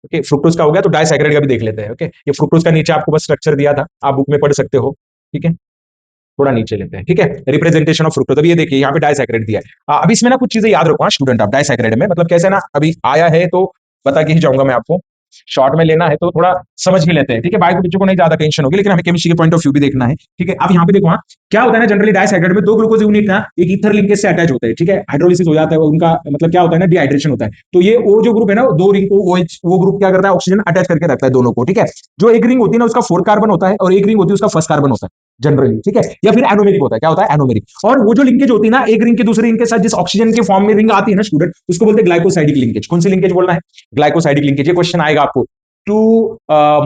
ओके, फ्रुक्टोज का हो गया, तो डायसैकराइड का भी देख लेते हैं। ओके, ये फ्रुक्टोज का नीचे आपको बस स्ट्रक्चर दिया था, आप बुक में पढ़ सकते हो, ठीक है। थोड़ा नीचे लेते हैं, ठीक है, रिप्रेजेंटेशन ऑफ फ्रुक्टोज। अभी ये देखिए यहाँ पे डायसैकराइड दिया है। अभी इसमें ना कुछ चीजें याद रखो स्टूडेंट, आप डायसैकराइड में मतलब कैसे ना, अभी आया है तो बता के ही जाऊंगा मैं आपको, शॉर्ट में लेना है तो थोड़ा समझ ही लेते हैं, ठीक है। बाकी बच्चों को नहीं ज्यादा टेंशन होगी, लेकिन हमें केमिस्ट्री के पॉइंट ऑफ व्यू भी देखना है, ठीक है। अब यहाँ पे देखो, हाँ क्या होता है ना, जनरली डायसैकराइड में 2 ग्लूकोज यूनिट ना एक ईथर लिंकेज से अटैच होते हैं, ठीक है। हाइड्रोलिसिस हो जाता है, उनका मतलब क्या होता है ना, डिहाइड्रेशन होता है। तो ये वो जो ग्रुप है ना, 2 रिंग को वो ग्रुप क्या करता है, ऑक्सीजन अटैच करके रखता है दोनों को, ठीक है। जो एक रिंग होती है ना उसका 4 कार्बन होता है, और एक रिंग होती है उसका फर्स्ट कार्बन होता है जनरली, ठीक है। या फिर एनोमेरिक होता है, क्या होता है, एनोमेरिक। और वो जो लिंकेज होती है ना, एक रिंग के दूसरे रिंग के साथ जिस ऑक्सीजन के फॉर्म में रिंग आती है ना स्टूडेंट, उसको बोलते हैं ग्लाइकोसाइडिक लिंकेज। कौन सी लिंकेज बोलना है, ग्लाइकोसाइडिक लिंकेज। ये क्वेश्चन आएगा आपको, two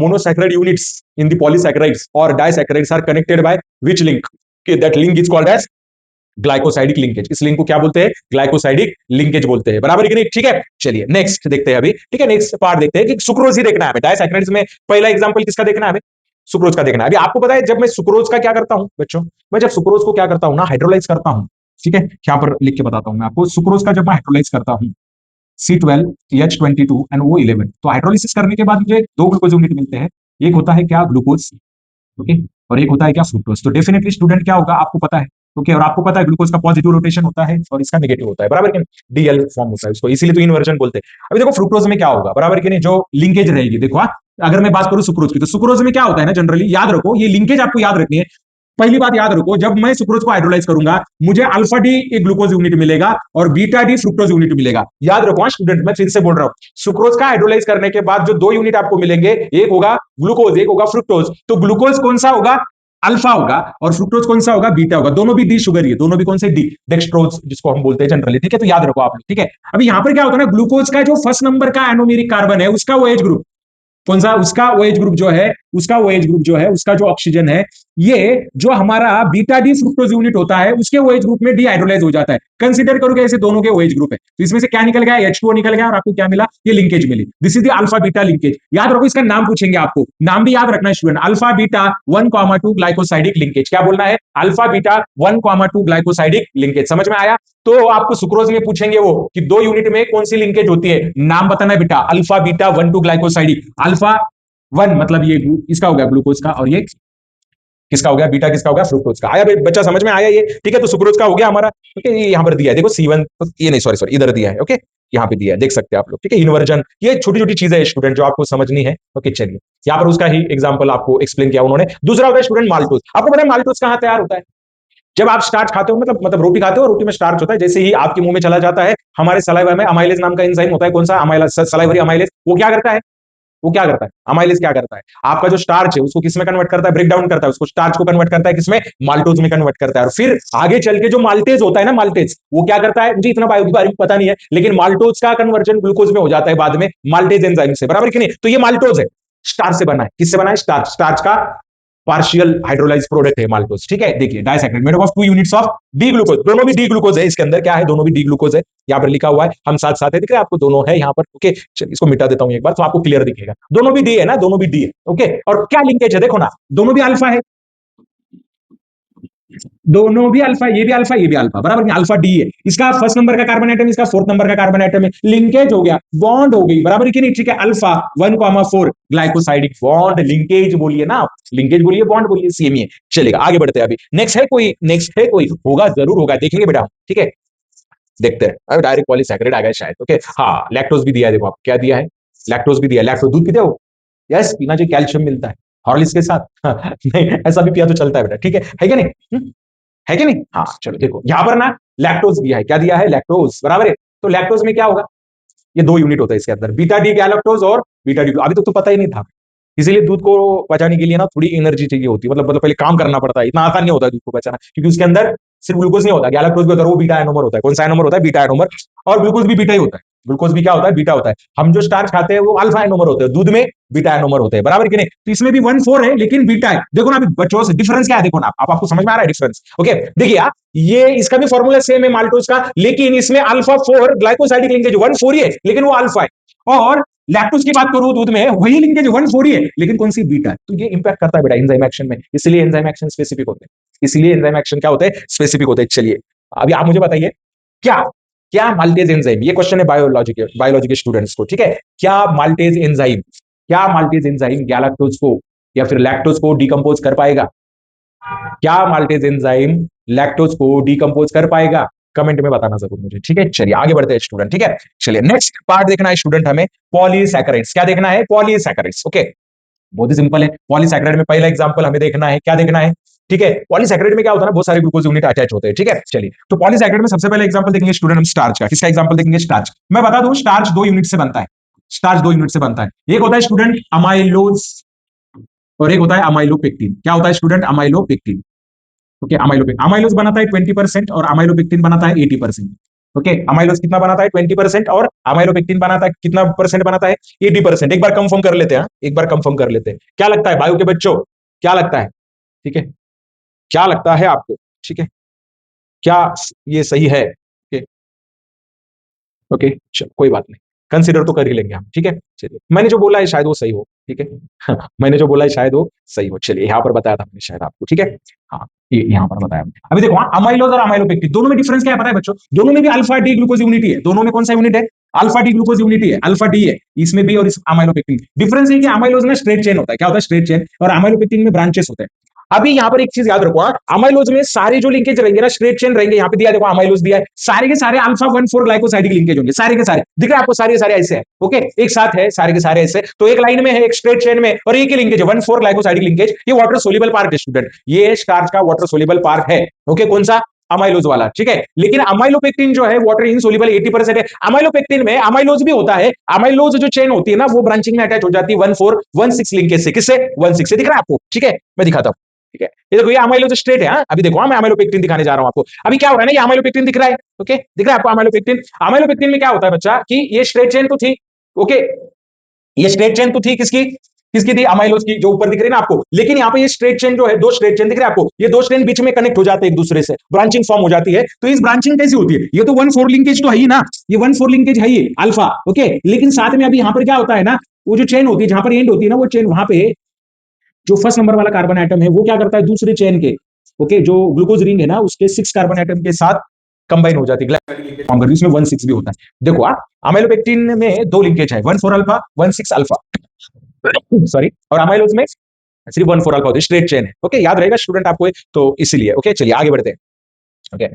monosaccharide units in the polysaccharides or disaccharides are connected by which link? Okay, that link is called as glycosidic linkage. इस लिंक को क्या बोलते हैं, ग्लाइकोसाइडिक लिंकेज बोलते हैं, बराबर कि नहीं, ठीक है। चलिए नेक्स्ट देखते हैं अभी, ठीक है। नेक्स्ट पार्ट देखते हैं कि सुक्रोज ही देखना है हमें डायसैकराइड्स में। पहला एग्जांपल किसका देखना है हमें, सुक्रोज का देखना है। अभी आपको पता है जब मैं सुक्रोज का क्या करता हूं बच्चों, मैं जब सुक्रोज को क्या करता हूं ना, हाइड्रोलाइज करता हूं, ठीक है। यहाँ पर लिख के बताता हूं मैं आपको, सुक्रोज का जब मैं हाइड्रोलाइज करता हूं, C12 H22 एंड O11, तो हाइड्रोलिसिस करने के बाद मुझे 2 ग्लूकोज यूनिट मिलते हैं। एक होता है क्या, ग्लूकोज, ओके, और एक होता है क्या, फ्रुक्टोज। तो डेफिनेटली स्टूडेंट क्या होगा आपको पता है, ओके। और आपको पता है ग्लूकोज का पॉजिटिव रोटेशन होता है और इसका नेगेटिव होता है, बराबर कि डीएल फॉर्म होता है उसको, इसीलिए तो इन्वर्जन बोलते हैं। अभी देखो फ्रुक्टोज में क्या होगा, बराबर कि नहीं, जो लिंकेज रहेगी देखो, अगर मैं बात करूं सुक्रोज की, तो सुक्रोज में क्या होता है ना, जनरली याद रखो, ये लिंकेज आपको याद रखनी है। पहली बात याद रखो, जब मैं सुक्रोज को हाइड्रोलाइज करूंगा मुझे अल्फा डी एक ग्लूकोज यूनिट मिलेगा और बीटा डी फ्रुक्टोज यूनिट मिलेगा। याद रखो स्टूडेंट, मैं फिर से बोल रहा हूं, सुक्रोज का हाइड्रोलाइज करने के बाद जो 2 यूनिट आपको मिलेंगे, एक होगा ग्लूकोज, एक होगा फ्रुक्टोज। तो ग्लूकोज कौन सा होगा, अल्फा होगा, और फ्रुक्टोज कौन सा होगा, बीटा होगा। दोनों भी डी शुगर ही है, दोनों भी कौन से, डी डेक्सट्रोज जिसको हम बोलते हैं जनरली, ठीक है। तो याद रखो आप, ठीक है। अभी यहां पर क्या होता है ना, ग्लूकोज का जो फर्स्ट नंबर का एनोमेरिक कार्बन है उसका OH ग्रुप, कौन सा? उसका OH ग्रुप जो है, उसका OH ग्रुप जो है, उसका जो ऑक्सीजन है, ये जो हमारा बीटा डी फ्रुक्टोज यूनिट होता है, उसके OH ग्रुप में डीहाइड्रोलाइज हो जाता है। कंसीडर करोगे ऐसे दोनों के OH ग्रुप है, तो इसमें से क्या निकल गया? H2O निकल गया, और आपको क्या मिला? ये लिंकेज मिली। This is the alpha beta linkage. याद रखो, इसका नाम पूछेंगे आपको, नाम भी याद रखना student. Alpha beta 1,2 glycosidic linkage. क्या बोलना है? Alpha beta 1,2 glycosidic linkage. समझ में आया? तो आपको सुक्रोज में पूछेंगे वो कि 2 यूनिट में कौन सी लिंकेज होती है, नाम बताना है बेटा। Alpha beta 1,2 glycosidic. अल्फा 1 मतलब ये इसका हो गया ग्लूकोज का, और ये किसका हो गया? बीटा किसका हो गया? फ्रुक्टोज का। आया बच्चा? समझ में आया ये? ठीक है, तो सुक्रोज का हो गया हमारा। ओके, ये यहां पर दिया है, देखो C1, ये नहीं, सॉरी इधर दिया है। ओके, यहाँ पे दिया है, देख सकते हैं आप लोग। ठीक है, इन्वर्जन, ये छोटी छोटी चीजें स्टूडेंट जो आपको समझनी है। ओके, चलिए, यहाँ पर उसका ही एग्जांपल आपको एक्सप्लेन किया उन्होंने। दूसरा होता है स्टूडेंट माल्टोज। आपको पता है माल्टोज कहाँ तैयार होता है? जब आप स्टार्च खाते हो, मतलब रोटी खाते हो, रोटी में स्टार्च होता है, जैसे ही आपके मुंह में चला जाता है, हमारे सलाइवा में अमाइलेज नाम का एंजाइम होता है। कौन सा? Amylase, salivary amylase. वो क्या करता है? वो क्या करता है? अमाइलेज क्या करता है? आपका जो स्टार्च है उसको किसमें कन्वर्ट करता है? ब्रेक डाउन करता है उसको, स्टार्च को कन्वर्ट करता है किसमें? माल्टोज में कन्वर्ट करता है। और फिर आगे चल के जो माल्टेज होता है ना, माल्टेज, वो क्या करता है? मुझे इतना बायो के बारे में पता नहीं है, लेकिन माल्टोज का कन्वर्जन ग्लूकोज में हो जाता है बाद में, माल्टेज एंजाइम से, बराबर कि नहीं? तो ये माल्टोज है, स्टार्च से बना है। किससे बना है? स्टार्च। स्टार्च का पार्शियल हाइड्रोलाइज प्रोडक्ट है माल्टोज। ठीक है, देखिए, disaccharide made of 2 units of D glucose. दोनों भी डी ग्लूकोज है इसके अंदर। क्या है? दोनों भी डी ग्लूकोज है। यहाँ पर लिखा हुआ है, हम साथ साथ है, दिख रहा है आपको? दोनों है यहाँ पर। ओके, इसको मिटा देता हूं एक बार तो आपको क्लियर दिखेगा। दोनों भी डी है ना, दोनों भी डी है। ओके, और क्या लिंकेज है देखो ना, दोनों भी अल्फा है, दोनों भी अल्फा, ये भी अल्फा, ये भी अल्फा, बराबर। अल्फा डी है, इसका फर्स्ट नंबर का कार्बन एटम, इसका फोर्थ नंबर का कार्बन एटम है, लिंकेज हो गया, बॉन्ड हो गई, बराबर कि नहीं? ठीक है, अल्फा 1,4 ग्लाइकोसाइडिक बॉन्ड, लिंकेज बोलिए ना, लिंकेज बोलिए, बॉन्ड बोलिए, सेम ही है। चलेगा, आगे बढ़ते हैं। अभी नेक्स्ट है कोई? नेक्स्ट है कोई? होगा, जरूर होगा, देखेंगे बेटा। ठीक है, देखते हैं। अब डायरेक्ट पॉलीसैकेराइड आ गया शायद। ओके, हाँ, लैक्टोज भी दिया है, देखो आप क्या दिया है, लैक्टोज भी दिया है। लैक्टोज दूध पीते हो? यस, पीना चाहिए, कैल्शियम मिलता है। हॉर्लिक्स के साथ नहीं, ऐसा भी पिया तो चलता है बेटा। ठीक है कि नहीं? है कि नहीं? हाँ, चलो देखो, यहां पर ना लैक्टोज दिया है। क्या दिया है? लैक्टोज, बराबर है। तो लैक्टोज में क्या होगा? ये 2 यूनिट होता है इसके अंदर, बीटा डी गैलेक्टोज और बीटा डी। अभी तो पता ही नहीं था, इसीलिए दूध को पचाने के लिए ना थोड़ी एनर्जी चाहिए होती है, मतलब पहले काम करना पड़ता है। इतना आसान नहीं होता है दूध को पचाना, क्योंकि उसके अंदर सिर्फ ग्लूकोज नहीं होता, गैलेक्टोज भी होता है, वो बीटा एनोमर होता है। कौन सा एनोमर होता है? Beta anomer. और ग्लूकोज भी बीटा ही होता है। ग्लूकोज भी क्या होता है? बीटा होता है। हम जो स्टार्च खाते हैं वो अल्फा एनोमर होते हैं, दूध में बीटा एनोमर होते हैं, बराबर कि नहीं? तो इसमें भी 1,4 है, लेकिन बीटा है। देखो ना अभी बच्चों से डिफरेंस क्या है, देखो ना आपको समझ में आ रहा है डिफरेंस? ओके, देखिए ये इसका भी फॉर्मूला सेम है माल्टोज का, लेकिन इसमें अल्फा 4 ग्लाइकोसाइडिक लिंकेज 1,4 ही है, लेकिन वो अल्फा है। और लैक्टोज की बात करूं दूध में, वही लिंकेज 1,4 ही है, लेकिन कौन सी? बीटा है। तो ये इंपैक्ट करता है बेटा एंजाइम एक्शन में, इसलिए एंजाइम एक्शन स्पेसिफिक होते हैं, इसलिए एंजाइम एक्शन क्या होते हैं? स्पेसिफिक होते हैं। चलिए, अभी आप मुझे बताइए, क्या क्या माल्टेज एंजाइम, ये क्वेश्चन है बायोलॉजी के स्टूडेंट्स को। ठीक है, क्या माल्टेज एंजाइम, क्या माल्टेज एंजाइम गैलेक्टोज को या फिर लैक्टोज को डिकम्पोज कर पाएगा? क्या माल्टेज एंजाइम लैक्टोज को डिकम्पोज कर पाएगा? कमेंट में बताना जरूर मुझे। ठीक है, चलिए आगे बढ़ते हैं स्टूडेंट। ठीक है, चलिए नेक्स्ट पार्ट देखना है स्टूडेंट हमें, पॉलीसैकेराइड्स। क्या देखना है? पॉलीसैकेराइड्स। ओके, बहुत ही सिंपल है। पॉलीसैकेराइड में पहला एग्जांपल हमें देखना है, क्या देखना है? ठीक है, पॉलीसैकेराइड में क्या होता है ना, बहुत सारे ग्लूकोज यूनिट अटैच होते हैं। ठीक है, चलिए, तो पॉलीसैकेराइड में सबसे पहले एग्जांपल देखेंगे स्टूडेंट हम स्टार्च का। किसका एग्जांपल देखेंगे? स्टार्च। मैं बता दूं, स्टार्च 2 यूनिट से बनता है, स्टार्च 2 यूनिट से बनता है। एक होता है स्टूडेंट अमाइलोज, और एक होता है अमाइलोपेक्टिन। क्या होता है स्टूडेंट? अमाइलोपेक्टिन। ओके, अमाइलोज बनाता है 20% और अमाइलोपेक्टिन बनाता है 80%। ओके, अमाइलोज कितना बनाता है? 20%, और अमाइलोपेक्टिन बनाता है कितना परसेंट? बनाता है 80%। एक बार कंफर्म कर लेते हैं, एक बार कंफर्म कर लेते हैं। क्या लगता है बायो के बच्चों, क्या लगता है? ठीक है, क्या लगता है आपको? ठीक है, क्या ये सही है? ओके, ओके, चलो कोई बात नहीं, कंसिडर तो कर ही लेंगे हम। ठीक है, चलिए, मैंने जो बोला है शायद वो सही हो। ठीक है मैंने जो बोला है शायद वो सही हो। चलिए, यहाँ पर बताया था मैंने शायद आपको। ठीक है, हाँ, ये यहाँ पर बताया। अभी देखो, अमाइलोज और अमाइलोपेक्टिन दोनों में डिफरेंस क्या है पता है बच्चों? दोनों में भी अल्फा डी ग्लूकोज यूनिटी है। दोनों में कौन सा यूनिट है? अल्फा डी ग्लूकोज यूनिटी है, अल्फा डी है इसमें भी और इस अमाइलोपेक्टिन। डिफरेंस है कि अमाइलोज में स्ट्रेट चेन होता है। क्या होता है? Straight chain. और अमाइलोपेक्टिन में ब्रांचेस होते हैं। अभी यहाँ पर एक चीज याद रखो, अमाइलोज में सारे जो लिंकेज रहेंगे ना, स्ट्रेट चेन रहेंगे। यहाँ पे दिया देखो, अमाइलोज दिया है, सारे के सारे अल्फा 1,4 ग्लाइकोसाइडिक लिंकेज होंगे, सारे के सारे। दिख रहा है आपको? सारे के सारे ऐसे है। ओके, एक साथ है, सारे के सारे ऐसे। तो एक लाइन में है, एक स्ट्रेट चेन में, और एक ही लिंकेज है 1,4 ग्लाइकोसाइडिक लिंकेज। ये वाटर सोल्यूबल पार्ट है स्टूडेंट, ये स्टार्च का वाटर सोल्यूबल पार्ट है। ओके, कौन सा? अमाइलोज वाला। ठीक है, लेकिन अमाइलोपेक्टिन जो है वाटर इनसोल्यूबल 80% है। अमाइलोपेक्टिन में अमाइलोज भी होता है, अमाइलोज जो चेन होती है ना, वो ब्रांचिंग में अटैच हो जाती है 1,4-1,6 लिंकेज से। किससे? 1,6 से। दिख रहा है आपको? ठीक है, मैं दिखाता हूं। ठीक है, ये देखो, ये अमाइलोज स्ट्रेट है। अभी देखो, मैं अमाइलोपेक्टिन दिखाने जा रहा हूं आपको। अभी क्या हो रहा है ना, ये अमाइलोपेक्टिन दिख रहा है। ओके, दिख रहा है आपको अमाइलोपेक्टिन? अमाइलोपेक्टिन में क्या होता है बच्चा कि ये स्ट्रेट चेन तो थी। ओके, ये स्ट्रेट चेन तो थी किसकी, किसकी थी, अमाइलोज की, जो ऊपर दिख रही है ना आपको। लेकिन यहाँ पे ये स्ट्रेट चेन जो है, दो स्ट्रेट चेन दिख रहे हैं आपको, ये दो स्ट्रेन बीच में कनेक्ट हो जाते हैं एक दूसरे से, ब्रांचिंग फॉर्म हो जाती है। तो इस ब्रांचिंग कैसी होती है, ये तो 1,4 लिंकेज तो है ही ना, ये 1,4 लिंकेज है ही अल्फा, ओके। लेकिन साथ में अभी यहाँ पर क्या होता है ना, वो जो चेन होती है जहां पर एंड होती है ना, वो चेन वहां पे जो फर्स्ट नंबर वाला कार्बन आइटम है वो क्या करता है, दूसरे चेन के, ओके, जो ग्लूकोज रिंग है ना उसके 6 कार्बन आइटम के साथ कंबाइन हो जाती है, फॉर्म करती है, इसमें 1,6 भी होता है। देखो अमाइलोपेक्टिन में दो लिंकेज है, 1,4 अल्फा 1,6 अल्फा, सॉरी, और अमाइलोज में सिर्फ 1,4 अल्फा होती है, स्ट्रेट चेन है, ओके, याद रहेगा स्टूडेंट आपको, तो इसीलिए, ओके। चलिए आगे बढ़ते हैं, ओके।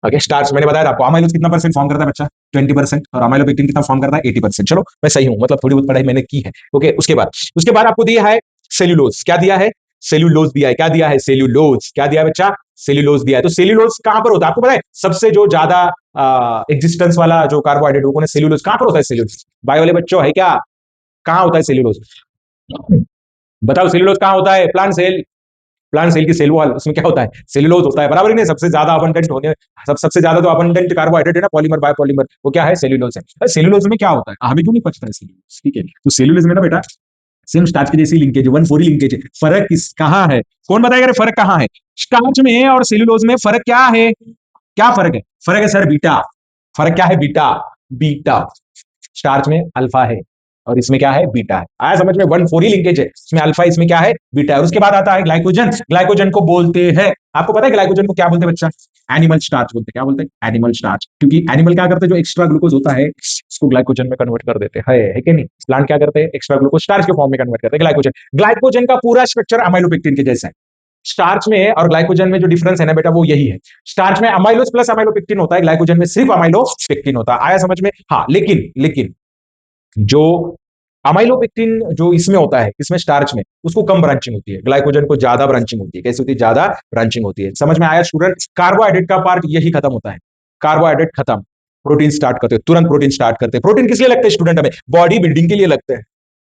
ओके, स्टार्च मैंने बताया आपको, अमाइलोज कितना परसेंट फॉर्म करता है बच्चा, 20%, और अमाइलोपेक्टिन कितना फॉर्म करता है, 80%। चलो मैं सही हूं, मतलब थोड़ी बहुत पढ़ाई मैंने की है, ओके। उसके बाद आपको दिया है सेल्यूलोज, क्या दिया है, सेल्यूलोज दिया है, क्या दिया है, सेल्यूलोज, क्या दिया है बच्चा, सेल्यूलोज दिया है। तो सेल्यूलोज कहां पर होता है आपको पता है, सबसे जो ज्यादा एग्जिस्टेंस वाला जो कार्बोहाइड्रेट वो सेल्यूलोज, कहां पर होता है सेल्यूलोज, बायो वाले बच्चों है क्या, कहां होता है सेल्यूलोज, बताओ सेल्यूलोज कहां होता है, प्लांट सेल की सेल वॉल, उसमें क्या होता है, सेल्यूलोज होता है, बराबर ही नहीं, सबसे ज्यादा अबंडेंट होने, सबसे ज्यादा जो अबंडेंट कार्बोहाइड्रेट है ना, पॉलीमर बायोपॉलीमर, वो क्या है, सेल्यूलोज है। सेल्यूलोज में क्या होता है, हमें क्यों नहीं पता है सेल्यूलोज, ठीक है। तो सेल्यूलोज में ना बेटा सेम स्टार्च की जैसी लिंकेज, 1,4 लिंकेज है। फर्क किस कहां है, कौन बताएगा फर्क कहां है, स्टार्च में और सेल्यूलोज में फर्क क्या है, क्या फर्क है, फर्क है सर बीटा, फर्क क्या है, बीटा, बीटा, स्टार्च में अल्फा है और इसमें क्या है, बीटा है। आया समझ में, 1,4 ही लिंकेज है, इसमें अल्फा, इसमें क्या है, बीटा है। उसके बाद आता है ग्लाइकोजन, ग्लाइकोजन को बोलते हैं, आपको पता है ग्लाइकोजन को क्या बोलते हैं बच्चा, एनिमल स्टार्च बोलते हैं, क्या बोलते हैं, एनिमल स्टार्च, क्योंकि एनिमल क्या करते हैं, जो एक्स्ट्रा ग्लूकोज होता है उसको ग्लाइकोजन में कन्वर्ट कर देते हैं, है कि नहीं, प्लांट क्या करते हैं, एक्स्ट्रा ग्लूकोज स्टार्च के फॉर्म में कन्वर्ट करते हैं, ग्लाइकोजन। ग्लाइकोजन का पूरा स्ट्रक्चर अमाइलोपेक्टिन के जैसा है। स्टार्च में और ग्लाइकोजन में जो डिफरेंस है ना बेटा, वो यही है, स्टार्च में अमाइलोज प्लस अमाइलोपेक्टिन होता है, ग्लाइकोजन में सिर्फ अमाइलोपेक्टिन होता है। आया समझ में, हाँ, लेकिन लेकिन जो अमाइलोपेक्टिन जो इसमें होता है, इसमें स्टार्च में, उसको कम ब्रांचिंग होती है, ग्लाइकोजन को ज्यादा ब्रांचिंग होती है। कैसे होती है, ज्यादा ब्रांचिंग होती है। समझ में आया स्टूडेंट, कार्बोहाइड्रेट का पार्ट यही खत्म होता है, कार्बोहाइड्रेट खत्म, प्रोटीन स्टार्ट करते हैं, तुरंत प्रोटीन स्टार्ट करते हैं। प्रोटीन किस लिए लगते हैं स्टूडेंट, हमें बॉडी बिल्डिंग के लिए लगते हैं,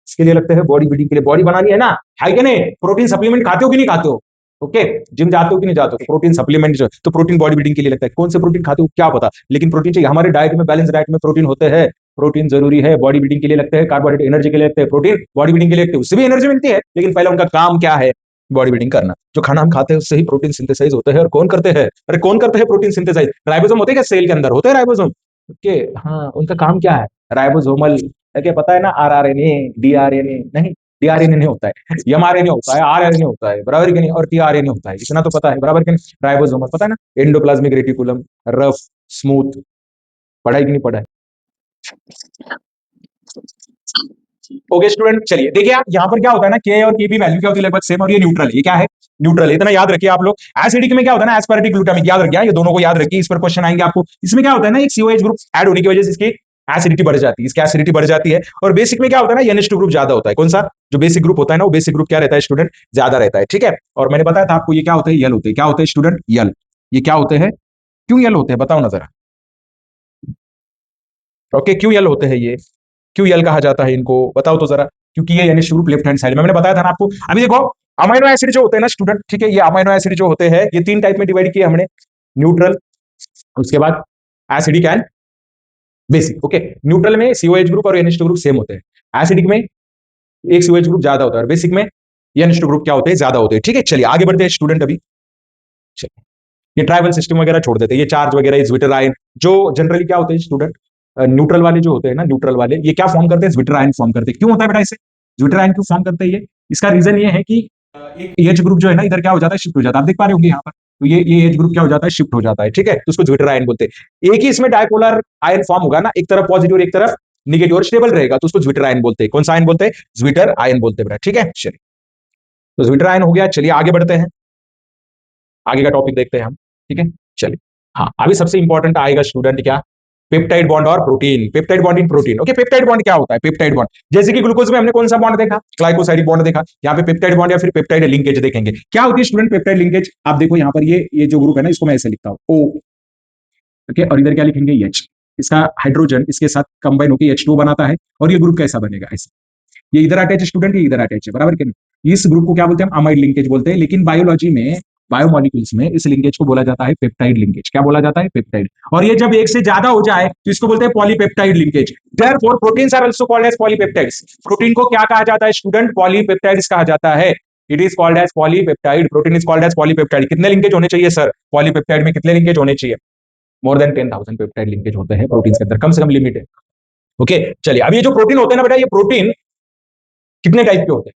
इसके लिए लगते हैं, बॉडी बिल्डिंग के लिए, बॉडी बनानी है ना, है कि नहीं। प्रोटीन सप्लीमेंट खाते हो कि नहीं खाते हो, ओके, जिम जाते हो कि नहीं जाते हो, तो प्रोटीन सप्लीमेंट जो, तो प्रोटीन बॉडी बिल्डिंग के लिए लगता है। कौन से प्रोटीन खाते हो क्या पता, लेकिन प्रोटीन चाहिए हमारे डाइट में, बैलेंस डाइट में प्रोटीन होते हैं, प्रोटीन जरूरी है, बॉडी बिल्डिंग के लिए लगते हैं, कार्बोहाइड्रेट एनर्जी के लिए लगते हैं, प्रोटीन बॉडी बिल्डिंग के लिए लगते हैं, उससे भी एनर्जी मिलती है, लेकिन पहले उनका काम क्या है, बॉडी बिल्डिंग करना। जो खाना हम खाते हैं उससे ही प्रोटीन सिंथेसाइज होते हैं, और कौन करते हैं, अरे कौन करते हैं प्रोटीन सिंथेसाइज, राइबोसोम होते हैं क्या सेल के अंदर, होते हैं राइबोसोम, ओके, हाँ, उनका काम क्या है, राइबोसोमल, क्या पता है ना, आरआरएनए, डीआरएनए, नहीं, डीआरएनए नहीं होता है, एमआरएनए होता है, आरआरएनए होता है, बराबर के नहीं, और टीआरएनए होता है, इतना तो पता है, बराबर के नहीं, राइबोसोमल पता है ना, एंडोप्लाज्मिक रेटिकुलम, रफ, स्मूथ, पढ़ाई की नहीं पढ़ाई, ओके स्टूडेंट। चलिए देखिए आप यहाँ पर क्या होता है ना, के और के की वैल्यू क्या होती है, लगभग सेम, और ये न्यूट्रल है, ये क्या है, न्यूट्रल है, इतना याद रखिए आप लोग। एसिडिक में क्या होता है ना, एस्पार्टिक ग्लूटामिक, याद रखिए, ये दोनों को याद रखिए, इस पर क्वेश्चन आएंगे आपको। इसमें क्या होता है ना, एक सीओएच ग्रुप ऐड होने की वजह से इसकी एसिडिटी बढ़ जाती है, इसकी एसिडिटी बढ़ जाती है। और बेसिक में क्या होता है ना, NH2 ग्रुप ज्यादा होता है, कौन सा, जो बेसिक ग्रुप होता है ना, वो बेसिक ग्रुप क्या रहता है स्टूडेंट, ज्यादा रहता है, ठीक है। और मैंने बताया था आपको, ये क्या होते हैं, यल होते हैं, क्या होते हैं स्टूडेंट, यल, ये क्या होते हैं, क्यों यल होते हैं, बताओ ना जरा, ओके, क्यों यल होते हैं ये, क्यों यल कहा जाता है इनको, बताओ तो जरा, क्योंकि ये NH2 group left hand side में, मैंने बताया था ना आपको। अभी देखो अमाइनो एसिड जो होते हैं ना स्टूडेंट, ठीक है, ये अमाइनो एसिड जो होते हैं ये 3 टाइप में डिवाइड किए हमने, न्यूट्रल, उसके बाद acidic and basic, okay. Neutral में COH ग्रुप और NH2 ग्रुप सेम होते हैं, एसिडिक में एक COH ग्रुप ज्यादा होता है, और बेसिक में NH2 ग्रुप क्या होते हैं, ज्यादा होते हैं, ठीक है। चलिए आगे बढ़ते हैं स्टूडेंट, अभी चलिए, ये ट्राइबल सिस्टम वगैरह छोड़ देते हैं, ये चार्ज वगैरह, ज्विटर आयन, जो जनरली क्या होते हैं स्टूडेंट, न्यूट्रल वाले जो होते हैं ना, न्यूट्रल वाले ये क्या फॉर्म करते हैं, ज्विटर आयन फॉर्म करते हैं। क्यों होता है बेटा इसे, ज्विटर आयन क्यों फॉर्म करते हैं ये, इसका रीजन ये है कि एक एच ग्रुप जो है ना, इधर क्या हो जाता है, शिफ्ट हो जाता है, आप देख पा रहे होंगे यहाँ पर, तो ये एच ग्रुप क्या हो जाता है, शिफ्ट हो जाता है, ठीक है, तो उसको ज्विटर आयन बोलते हैं। एक ही इसमें डायपोलर आयन फॉर्म होगा ना, एक तरफ पॉजिटिव और एक तरफ निगेटिव, और स्टेबल रहेगा, तो उसको ज्विटर आयन बोलते हैं। कौन सा आयन बोलते हैं, ज्विटर आयन बोलते हैं बेटा, ठीक है। चलिए, तो ज्विटर आयन हो गया, चलिए आगे बढ़ते हैं, आगे का टॉपिक देखते हैं हम, ठीक है। चलिए, हाँ, अभी सबसे इंपॉर्टेंट आएगा स्टूडेंट क्या, पेप्टाइड बॉन्ड और protein, peptide bond in protein, okay. Peptide bond क्या होता है, पेप्टाइड बॉन्ड, जैसे कि ग्लूकोज में हमने कौन सा बॉन्ड देखा, ग्लाइकोसाइडिक बॉन्ड देखा, यहाँ पे पेप्टाइड बॉन्ड या फिर पेप्टाइड लिंकेज देखेंगे। क्या होती है स्टूडेंट पेप्टाइड लिंकेज, आप देखो यहाँ पर ये जो ग्रुप है ना, इसको मैं ऐसे लिखता हूँ O, ओके, और इधर क्या लिखेंगे H, इसका हाइड्रोजन इसके साथ कंबाइन होकर H2 बनाता है, और ये ग्रुप कैसा बनेगा ऐसा, ये इधर अटैच है स्टूडेंट, ये इधर अटैच है, बराबर के नहीं। इस ग्रुप को क्या बोलते हैं हम, अमाइड लिंकेज बोलते हैं। लेकिन बायोलॉजी में, बायोमोलिक्यूल्स में इस लिंकेज को बोला जाता है पेप्टाइड लिंकेज। क्या बोला जाता है? पेप्टाइड। और ये जब एक से ज्यादा हो जाए तो इसको बोलते हैं polypeptide linkage. Therefore proteins are also called as polypeptides. Protein को क्या कहा जाता है स्टूडेंट? पॉलीपेप्टाइड्स कहा जाता है। It is called as polypeptide. Protein is called as polypeptide. कितने लिंकेज होने चाहिए सर? पॉलीपेप्टाइड में कितने लिंकेज होने चाहिए? मोर देन 10,000 पेप्टाइड लिंकेज होते हैं प्रोटीन के अंदर, कम से कम लिमिट है। ओके चलिए, अब ये जो प्रोटीन होते हैं ना बेटा, ये प्रोटीन कितने टाइप के होते हैं?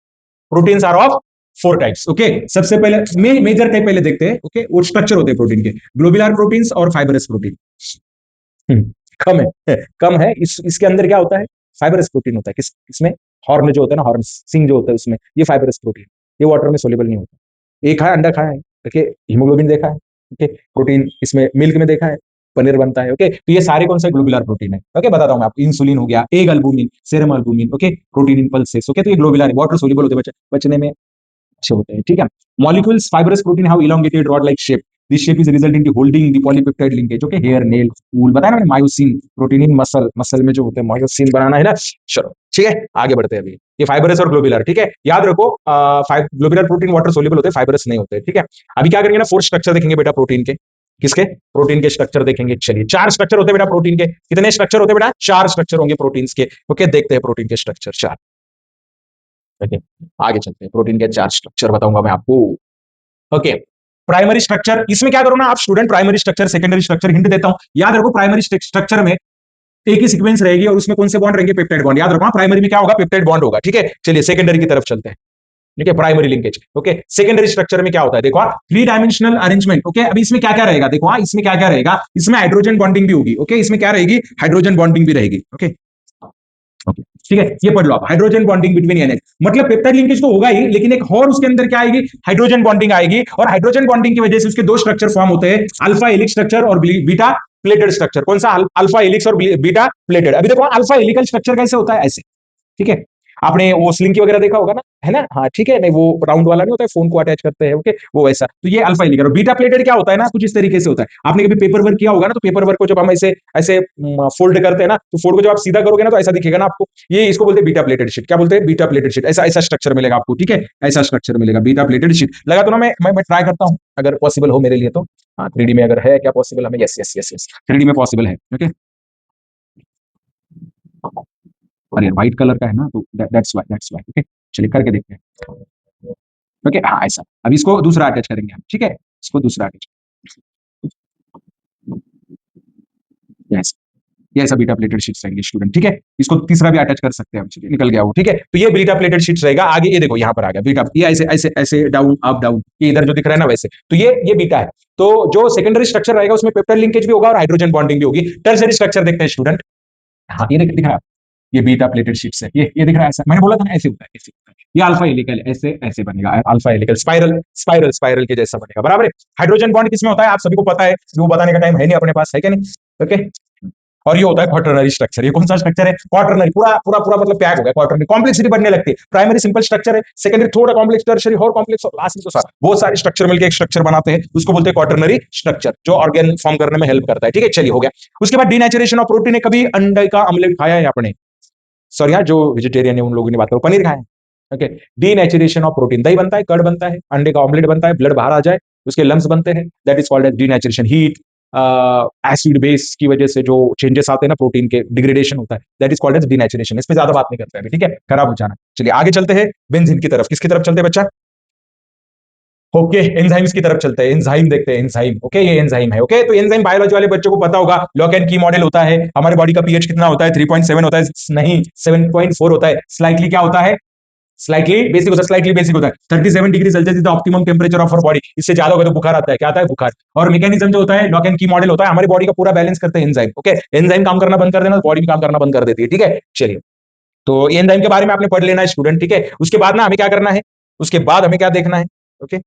Proteins are of 4 types. Okay, सबसे पहले मेजर टाइप पहले देखते हैं। ओके, वो स्ट्रक्चर होते हैं प्रोटीन के, ग्लोबुलर प्रोटीन्स और फाइबरस प्रोटीन। कम है कम है इसके अंदर क्या होता है? फाइबरस प्रोटीन होता है। इसमें हॉर्न जो होता है ना, हॉर्न सिंग जो होता है उसमें, ये फाइबरस प्रोटीन, ये वाटर में सोल्यूबल नहीं होता। एक खाया अंडा खाया है, ओके, हीमोग्लोबिन देखा है, ओके, प्रोटीन इसमें मिल्क में देखा है, पनीर बनता है। ओके, तो ये सारे कौन से ग्लोबुलर प्रोटीन है? ओके, बताता हूं मैं आपको। इंसुलिन हो गया, egg albumin, serum albumin, okay, protein impulses, okay, तो ये ग्लोबुलर वाटर सोल्यूबल होते हैं, बचने में अच्छे होते हैं। ठीक है, molecules fibrous protein have elongated rod like shape. This shape is result in the holding the polypeptide linkage. Okay, hair, nail, wool, बताया ना myosin, protein in muscle, muscle में जो होते हैं मायोसिन बनाना है ना। चलो ठीक है, आगे बढ़ते हैं। अभी ये फाइबरस और ग्लोबुलर, ठीक है, याद रखो, ग्लोबुलर प्रोटीन वाटर सोल्यूबल होते हैं, फाइबरस नहीं होते। ठीक है, अभी क्या करेंगे ना, 4 स्ट्रक्चर देखेंगे बेटा प्रोटीन के। किसके? प्रोटीन के स्ट्रक्चर देखेंगे। चलिए, 4 स्ट्रक्चर होते हैं बेटा प्रोटीन के। कितने स्ट्रक्चर होते हैं बेटा? 4 स्ट्रक्चर होंगे प्रोटीन्स के। ओके, देखते हैं प्रोटीन के स्ट्रक्चर 4। ओके, आगे चलते हैं। प्रोटीन के 4 स्ट्रक्चर बताऊंगा मैं आपको। ओके, प्राइमरी स्ट्रक्चर, इसमें क्या करो ना आप student, primary structure, secondary structure, hint देता हूं, याद रखो प्राइमरी स्ट्रक्चर में एक ही सीक्वेंस रहेगी और उसमें कौन से बॉन्ड रहेंगे? Peptide bond. याद रखो, प्राइमरी में क्या होगा? पेप्टाइड बॉन्ड होगा। ठीक है, चलिए सेकेंडरी की तरफ चलते हैं। ठीक है, primary linkage. Okay, secondary structure में क्या होता है? देखो, 3 डायमेंशनल अरेंजमेंट। ओके, अभी इसमें क्या क्या रहेगा? देखो, इसमें क्या क्या रहेगा? इसमें हाइड्रोजन बॉन्डिंग भी होगी। ओके, इसमें क्या रहेगी? हाइड्रोजन बॉन्डिंग भी रहेगी। ओके, ओके, ठीक है, ये पढ़ लो आप, हाइड्रोजन बॉन्डिंग बिटवीन एनएच। मतलब पेप्टाइड लिंकेज तो होगा ही, लेकिन एक और उसके अंदर क्या आएगी? हाइड्रोजन बॉन्डिंग आएगी। और हाइड्रोजन बॉन्डिंग की वजह से उसके 2 स्ट्रक्चर फॉर्म होते हैं, अल्फा हेलिक्स स्ट्रक्चर और बीटा प्लेटेड स्ट्रक्चर। कौन सा? अल्फा हेलिक्स और बीटा प्लेटेड। अभी देखो, अल्फा हेलिकल स्ट्रक्चर कैसे होता है? ऐसे। ठीक है, आपने वो स्लिंकी वगैरह देखा होगा ना, है ना? हाँ ठीक है, नहीं वो राउंड वाला नहीं होता है, फोन को अटैच करते हैं। ओके, वो वैसा। तो ये अल्फा हेलिकल। और बीटा प्लेटेड क्या होता है ना, कुछ इस तरीके से होता है। आपने कभी पेपर वर्क किया होगा ना, तो पेपर वर्क को जब हम ऐसे ऐसे फोल्ड करते हैं ना, तो फोल्ड को जब आप सीधा करोगे ना, तो ऐसा दिखेगा ना आपको। ये इसको बोलते हैं बीटा प्लेटेड शीट। क्या बोलते हैं? Beta pleated sheet. ऐसा ऐसा स्ट्रक्चर मिलेगा आपको। ठीक है, ऐसा स्ट्रक्चर मिलेगा, बीटा प्लेटेड शीट। लगा तो ना, मैं ट्राई करता हूँ, अगर पॉसिबल हो मेरे लिए तो। हाँ, 3D में अगर है क्या पॉसिबल हमें? Yes yes yes yes, 3D में पॉसिबल है। ओके, और ये व्हाइट कलर का है ना, तो दैट्स व्हाई। ओके, चलिए करके देखते हैं। ओके, हाँ ऐसा। अब इसको दूसरा अटैच करेंगे हम। ठीक है, इसको दूसरा अटैच, यस, ये ऐसा बीटा प्लेटेड शीट्स रहेंगे स्टूडेंट। ठीक है, इसको तीसरा भी अटैच कर सकते हैं हम। चलिए, निकल गया वो। ठीक है, तो ये बीटा प्लेटेड शीट्स रहेगा। आगे ये देखो, यहाँ पर आ गया बीटा, ये ऐसे ऐसे ऐसे डाउन अप डाउन, ये इधर जो दिख रहा है ना वैसे, तो ये बीटा है। तो जो सेकेंडरी स्ट्रक्चर रहेगा उसमें पेप्टाइड लिंकेज भी होगा और हाइड्रोजन बॉन्डिंग भी होगी। टर्सरी स्ट्रक्चर देखते हैं स्टूडेंट। हाँ, ये दिख रहा है, ये बीटा प्लेटेड शीट्स है। ये दिख रहा है ऐसा, मैंने बोला था ना ऐसे होता है, ऐसे होता है। ये अल्फा हेलिकल, ऐसे ऐसे बनेगा alpha helical, spiral spiral spiral के जैसा बनेगा। बराबर है। हाइड्रोजन बॉन्ड किसमें होता है? आप सभी को पता है, वो बताने का टाइम है नहीं अपने पास, है क्या नहीं? ओके, और ये होता है क्वाटरनरी स्ट्रक्चर। ये कौन सा स्ट्रक्चर है? क्वाटरनरी। पूरा पूरा पूरा मतलब पैक हो गया क्वाटरनरी। कॉम्प्लेक्सिटी बढ़ने लगती है। प्राइमरी सिंपल स्ट्रक्चर है, सेकेंडरी थोड़ा कॉम्प्लेक्स, टर्शियरी और कॉम्प्लेक्स, और लास्ट में तो सारा बहुत सारे स्ट्रक्चर मिलकर एक स्ट्रक्चर बनाते हैं, उसको बोलते हैं क्वाटरनरी स्ट्रक्चर, जो ऑर्गेन फॉर्म करने में हेल्प करता है। ठीक है, चलिए हो गया। उसके बाद डीनेचुरेशन ऑफ प्रोटीन है। कभी अंडे का ऑमलेट खाया है आपने? सॉरी यार, जो वेजिटेरियन है उन लोगों ने बात करो, पनीर खाया है? ओके, डीनेचुरेशन ऑफ प्रोटीन, दही बनता है, कर्ड बनता है, अंडे का ऑमलेट बनता है, ब्लड बाहर आ जाए, उसके लम्स बनते हैं, that is called as denaturation. Heat, acid base की वजह से जो चेंजेस आते हैं ना प्रोटीन के, डिग्रेडेशन होता है, that is called as denaturation. इस पे ज्यादा बात नहीं करते हैं अभी। ठीक है, खराब हो जाना। चलिए आगे चलते हैं बेंजीन की तरफ। किसकी तरफ चलते हैं बच्चा? ओके, एंजाइम्स की तरफ चलते हैं। एंजाइम देखते हैं, एंजाइम। ओके, ये एंजाइम है। ओके, तो एंजाइम बायोलॉजी वाले बच्चों को पता होगा, लॉक एंड की मॉडल होता है। हमारे बॉडी का पीएच कितना होता है? 3.7 होता है, नहीं 7.4 होता है। स्लाइटली क्या होता है? स्लाइटली बेसिक होता है, स्लाइटली बेसिक होता है। 37 degree Celsius is the optimum temperature of our body. इससे ज्यादा होगा तो बुखार आता है। क्या आता है? बुखार। और मैकेनिज्म जो होता है, लॉक एंड की मॉडल होता है, हमारी बॉडी का पूरा बैलेंस करते हैं एंजाइम। ओके, एंजाइम काम करना बंद कर देना, बॉडी भी काम करना बंद कर देती है। ठीक है, चलिए, तो एंजाइम के बारे में आपने पढ़ लेना है स्टूडेंट। ठीक है, उसके बाद ना हमें क्या करना है? उसके बाद हमें क्या देखना है? ओके,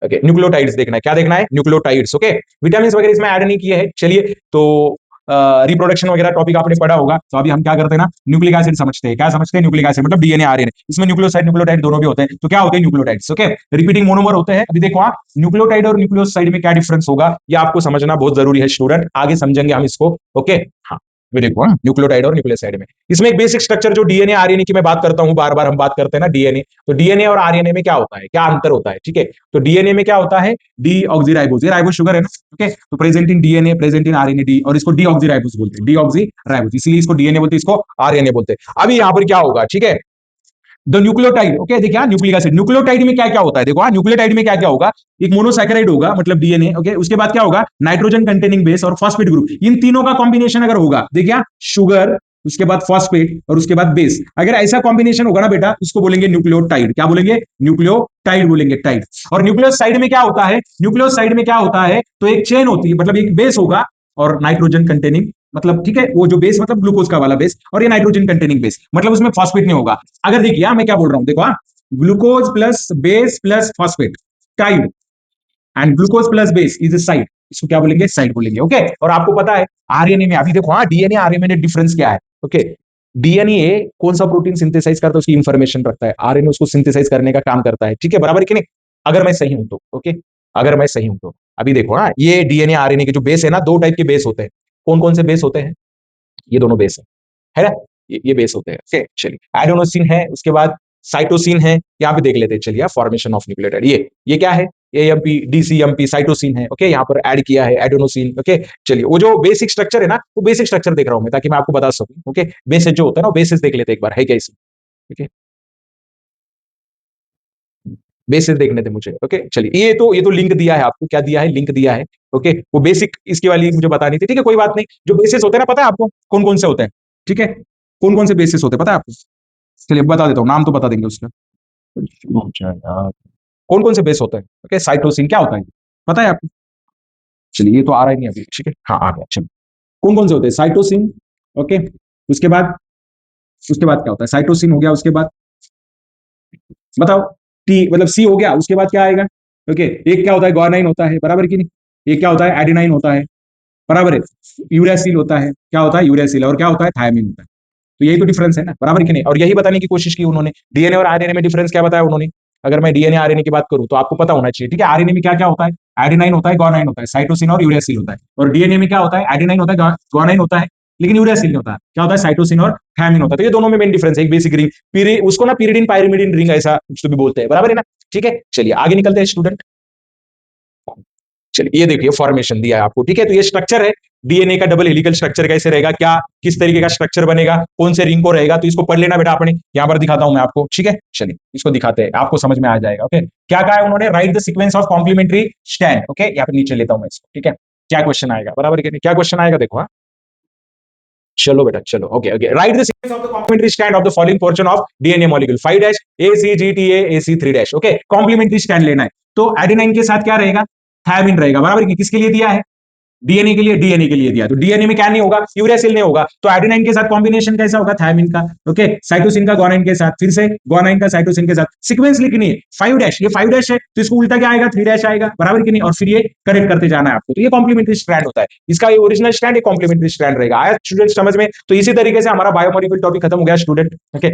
ओके, न्यूक्लियोटाइड्स देखना है। क्या देखना है? न्यूक्लियोटाइड्स। ओके, विटामिन वगैरह इसमें ऐड नहीं किए हैं। चलिए, तो रिप्रोडक्शन वगैरह टॉपिक आपने पढ़ा होगा, तो अभी हम क्या करते हैं ना, न्यूक्लिक एसिड समझते हैं। क्या समझते हैं? न्यूक्लिक एसिड मतलब डीएनए आरएनए। इसमें न्यूक्लियोसाइड न्यूक्लियोटाइड दोनों भी होते हैं। तो क्या होते हैं? न्यूक्लियोटाइड्स। ओके, रिपीटिंग मोनोमर होते हैं। अभी देखो, हाँ, न्यूक्लियोटाइड और न्यूक्लियोसाइड में क्या डिफरेंस होगा, ये आपको समझना बहुत जरूरी है स्टूडेंट। आगे समझेंगे हम इसको। ओके, हाँ, देखो न्यूक्लियोटाइड और न्यूक्लियोसाइड में इसमें एक बेसिक स्ट्रक्चर जो डीएनए आरएनए की मैं बात करता हूं, बार बार हम बात करते हैं ना डीएनए, तो डीएनए और आरएनए में क्या होता है, क्या अंतर होता है, ठीक है। तो डीएनए में क्या होता है, डीऑक्सीराइबोस, ये राइबोस शुगर है ना, ओके। तो present in DNA, present in RNA, D, और इसको डीऑक्सीराइबोस बोलते हैं, डीऑक्सीराइबोस, इसलिए इसको डीएनए बोलते हैं, इसको आरएनए बोलते हैं। अभी यहां पर क्या होगा, ठीक है, द न्यूक्लियोटाइड, ओके, देखिए न्यूक्लिक एसिड, न्यूक्लियोटाइड में क्या क्या होता है, देखो न्यूक्लियोटाइड में क्या क्या होगा, एक मोनोसैकेराइड होगा मतलब डीएनए, ओके, उसके बाद क्या होगा, नाइट्रोजन कंटेनिंग बेस और फॉस्फेट ग्रुप, इन तीनों का कॉम्बिनेशन अगर होगा, देखिए शुगर, उसके बाद फॉस्फेट और उसके बाद बेस, अगर ऐसा कॉम्बिनेशन होगा ना बेटा, उसको बोलेंगे न्यूक्लियोटाइड, क्या बोलेंगे, न्यूक्लियोटाइड बोलेंगे, टाइड। और न्यूक्लियोसाइड में क्या होता है, न्यूक्लियोसाइड में क्या होता है, तो एक चेन होती है, मतलब एक बेस होगा और नाइट्रोजन कंटेनिंग, मतलब ठीक है, वो जो बेस मतलब ग्लूकोज का वाला बेस, और ये नाइट्रोजन कंटेनिंग बेस, मतलब उसमें फॉस्फेट नहीं होगा। अगर देखिए मैं क्या बोल रहा हूं, देखो glucose plus base plus phosphate, tide, and glucose plus base is side, इसको क्या बोलेंगे, साइड बोलेंगे, ओके। और आपको पता है आरएनए में, अभी देखो डीएनए आरएनए में डिफरेंस क्या है, ओके। डीएनए कौन सा प्रोटीन सिंथेसाइज करता है, उसकी इंफॉर्मेशन रखता है, आरएनए उसको सिंथेसाइज करने का काम करता है, ठीक है, बराबर कि नहीं, अगर मैं सही हूं तो, ओके, अगर मैं सही हूं तो। अभी देखो ये डीएनए आरएनए के जो बेस है ना, दो टाइप के बेस होते हैं, कौन कौन से बेस होते हैं, ये दोनों बेस है ना, ये बेस होते हैं, ओके। चलिए एडेनोसिन है, उसके बाद साइटोसिन है, यहाँ पे देख लेते हैं, चलिए फॉर्मेशन ऑफ न्यूक्लियोटाइड, ये क्या है, एएमपी डीसीएमपी साइटोसिन है, ओके, यहाँ पर ऐड किया है एडेनोसिन, ओके। चलिए वो जो बेसिक स्ट्रक्चर है ना, वो बेसिक स्ट्रक्चर देख रहा हूं मैं, ताकि मैं आपको बता सकूं, ओके। बेसिस जो होता है ना, बेसिस देख लेते हैं एक बार, है क्या इसमें, ओके, बेसिस देखने थे मुझे, ओके। चलिए ये तो लिंक दिया है आपको, क्या दिया है, लिंक दिया है, ओके। वो बेसिक इसकी वाली मुझे बतानी थी, ठीक है, कोई बात नहीं। जो बेसिस होते हैं ना, पता है आपको कौन कौन से होते हैं, ठीक है, कौन कौन से बेसिस होते हैं पता है आपको, चलिए बता देता हूँ, नाम तो बता देंगे उसका, कौन कौन से बेस होते हैं, ओके। साइटोसिन क्या होता है, पता है आपको, चलिए ये तो आ रहा ही नहीं अभी, ठीक है, हाँ आ गया, चलिए कौन कौन से होते हैं, साइटोसिन, ओके, उसके बाद क्या होता है, साइटोसिन हो गया, उसके बाद बताओ, टी मतलब सी हो गया, उसके बाद क्या आएगा, ओके। एक क्या होता है, ग्वानाइन होता है, बराबर की नहीं, एक क्या होता है, एडेनाइन होता है, बराबर है, यूरासिल होता है, क्या होता है, यूरासिल, और क्या होता है, थायमिन होता है। तो यही तो डिफरेंस है ना, बराबर कि नहीं, और यही बताने की कोशिश की उन्होंने, डीएनए और आरएनए में डिफरेंस क्या बताया उन्होंने। अगर मैं डीएनए आरएनए की बात करूं तो आपको पता होना चाहिए, ठीक है, आरएनए में क्या क्या होता है, एडेनाइन होता है, ग्वानाइन होता है, साइटोसिन और यूरासिल होता है, और डीएनए में क्या होता है, एडेनाइन होता है, ग्वानाइन होता है, लेकिन यूरासिल नहीं होता, क्या होता है, साइटोसिन और थायमिन होता है। तो ये दोनों में मेन डिफरेंस है, एक बेसिक रिंग, उसको ना पीरिडिन पायरिमिडिन रिंग ऐसा कुछ तो भी बोलते हैं, बराबर है ना, ठीक है। चलिए आगे निकलते हैं स्टूडेंट, चलिए ये देखिए फॉर्मेशन दिया है आपको, ठीक है। तो ये स्ट्रक्चर है डीएनए का, डबल हेलिकल स्ट्रक्चर कैसे रहेगा, क्या किस तरीके का स्ट्रक्चर बनेगा, कौन से रिंग को रहेगा, तो इसको पढ़ लेना बेटा अपने, यहां पर दिखाता हूं मैं आपको, ठीक है। चलिए इसको दिखाते हैं, आपको समझ में आ जाएगा, ओके। क्या कहा है उन्होंने, write the sequence of complementary stand, okay, यहाँ पे नीचे लेता हूं मैं इसको, ठीक है। क्या क्वेश्चन आएगा, बराबर क्या क्वेश्चन आएगा, देखो चलो बेटा चलो, okay okay, write the sequence of the complementary stand of the following portion of DNA molecule 5 dash ACGTA AC3 dash, okay. Complementary stand लेना है, तो एडेनाइन के साथ क्या रहेगा, थायमिन रहेगा, बराबर, किसके लिए दिया है, डीएनए के लिए दिया, तो डीएनए में क्या नहीं होगा, यूरेसिल नहीं होगा, तो एडेनाइन के साथ कॉम्बिनेशन कैसा होगा, थायमिन का, ओके। साइटोसिन का ग्वानाइन के साथ, फिर से ग्वानाइन का साइटोसिन के साथ, सीक्वेंस लिखनी है, 5 डैश, ये 5 डैश है, तो इसको उल्टा क्या आएगा, 3 डैश आएगा, बराबर कि नहीं, और फिर ये करेक्ट करते जाना है आपको, तो ये कॉम्प्लीमेंट्री स्ट्रैंड होता है, इसका ये ओरिजिनल स्ट्रैंड, ये कॉम्प्लीमेंट्री स्ट्रैंड रहेगा। आया स्टूडेंट समझ में, तो इसी तरीके से हमारा बायोमोलिक्यूल टॉपिक खत्म हो गया स्टूडेंट, ओके।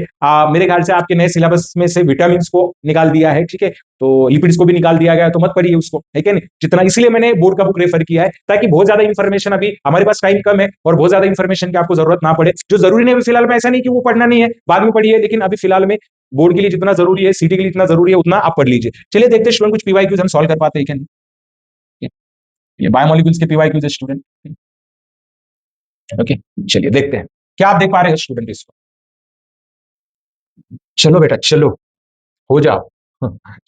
मेरे ख्याल से आपके नए सिलेबस में से विटामिन को निकाल दिया है, ठीक है, तो लिपिड्स को भी निकाल दिया गया, तो मत पढ़िए उसको, है क्या नहीं, जितना, इसलिए मैंने बोर्ड का बुक रेफर किया है, ताकि बहुत ज्यादा इंफॉर्मेशन, अभी हमारे पास टाइम कम है और बहुत ज्यादा इंफॉर्मेशन की आपको जरूरत ना पड़े, जो जरूरी नहीं है फिलहाल में, ऐसा नहीं कि वो पढ़ना नहीं है, बाद में पढ़िए, लेकिन अभी फिलहाल में बोर्ड के लिए जितना जरूरी है, सीटी के लिए जितना जरूरी है, उतना आप पढ़ लीजिए। चलिए देखते हैं स्टूडेंट, कुछ पीवाईक्यूज हम सॉल्व कर पाते हैं क्या नहीं, ये बायोमोलिक्यूल्स के पीवाईक्यूज है स्टूडेंट, ओके। चलिए देखते हैं, क्या आप देख पा रहे हैं स्टूडेंट इसको, चलो बेटा चलो, हो जाओ,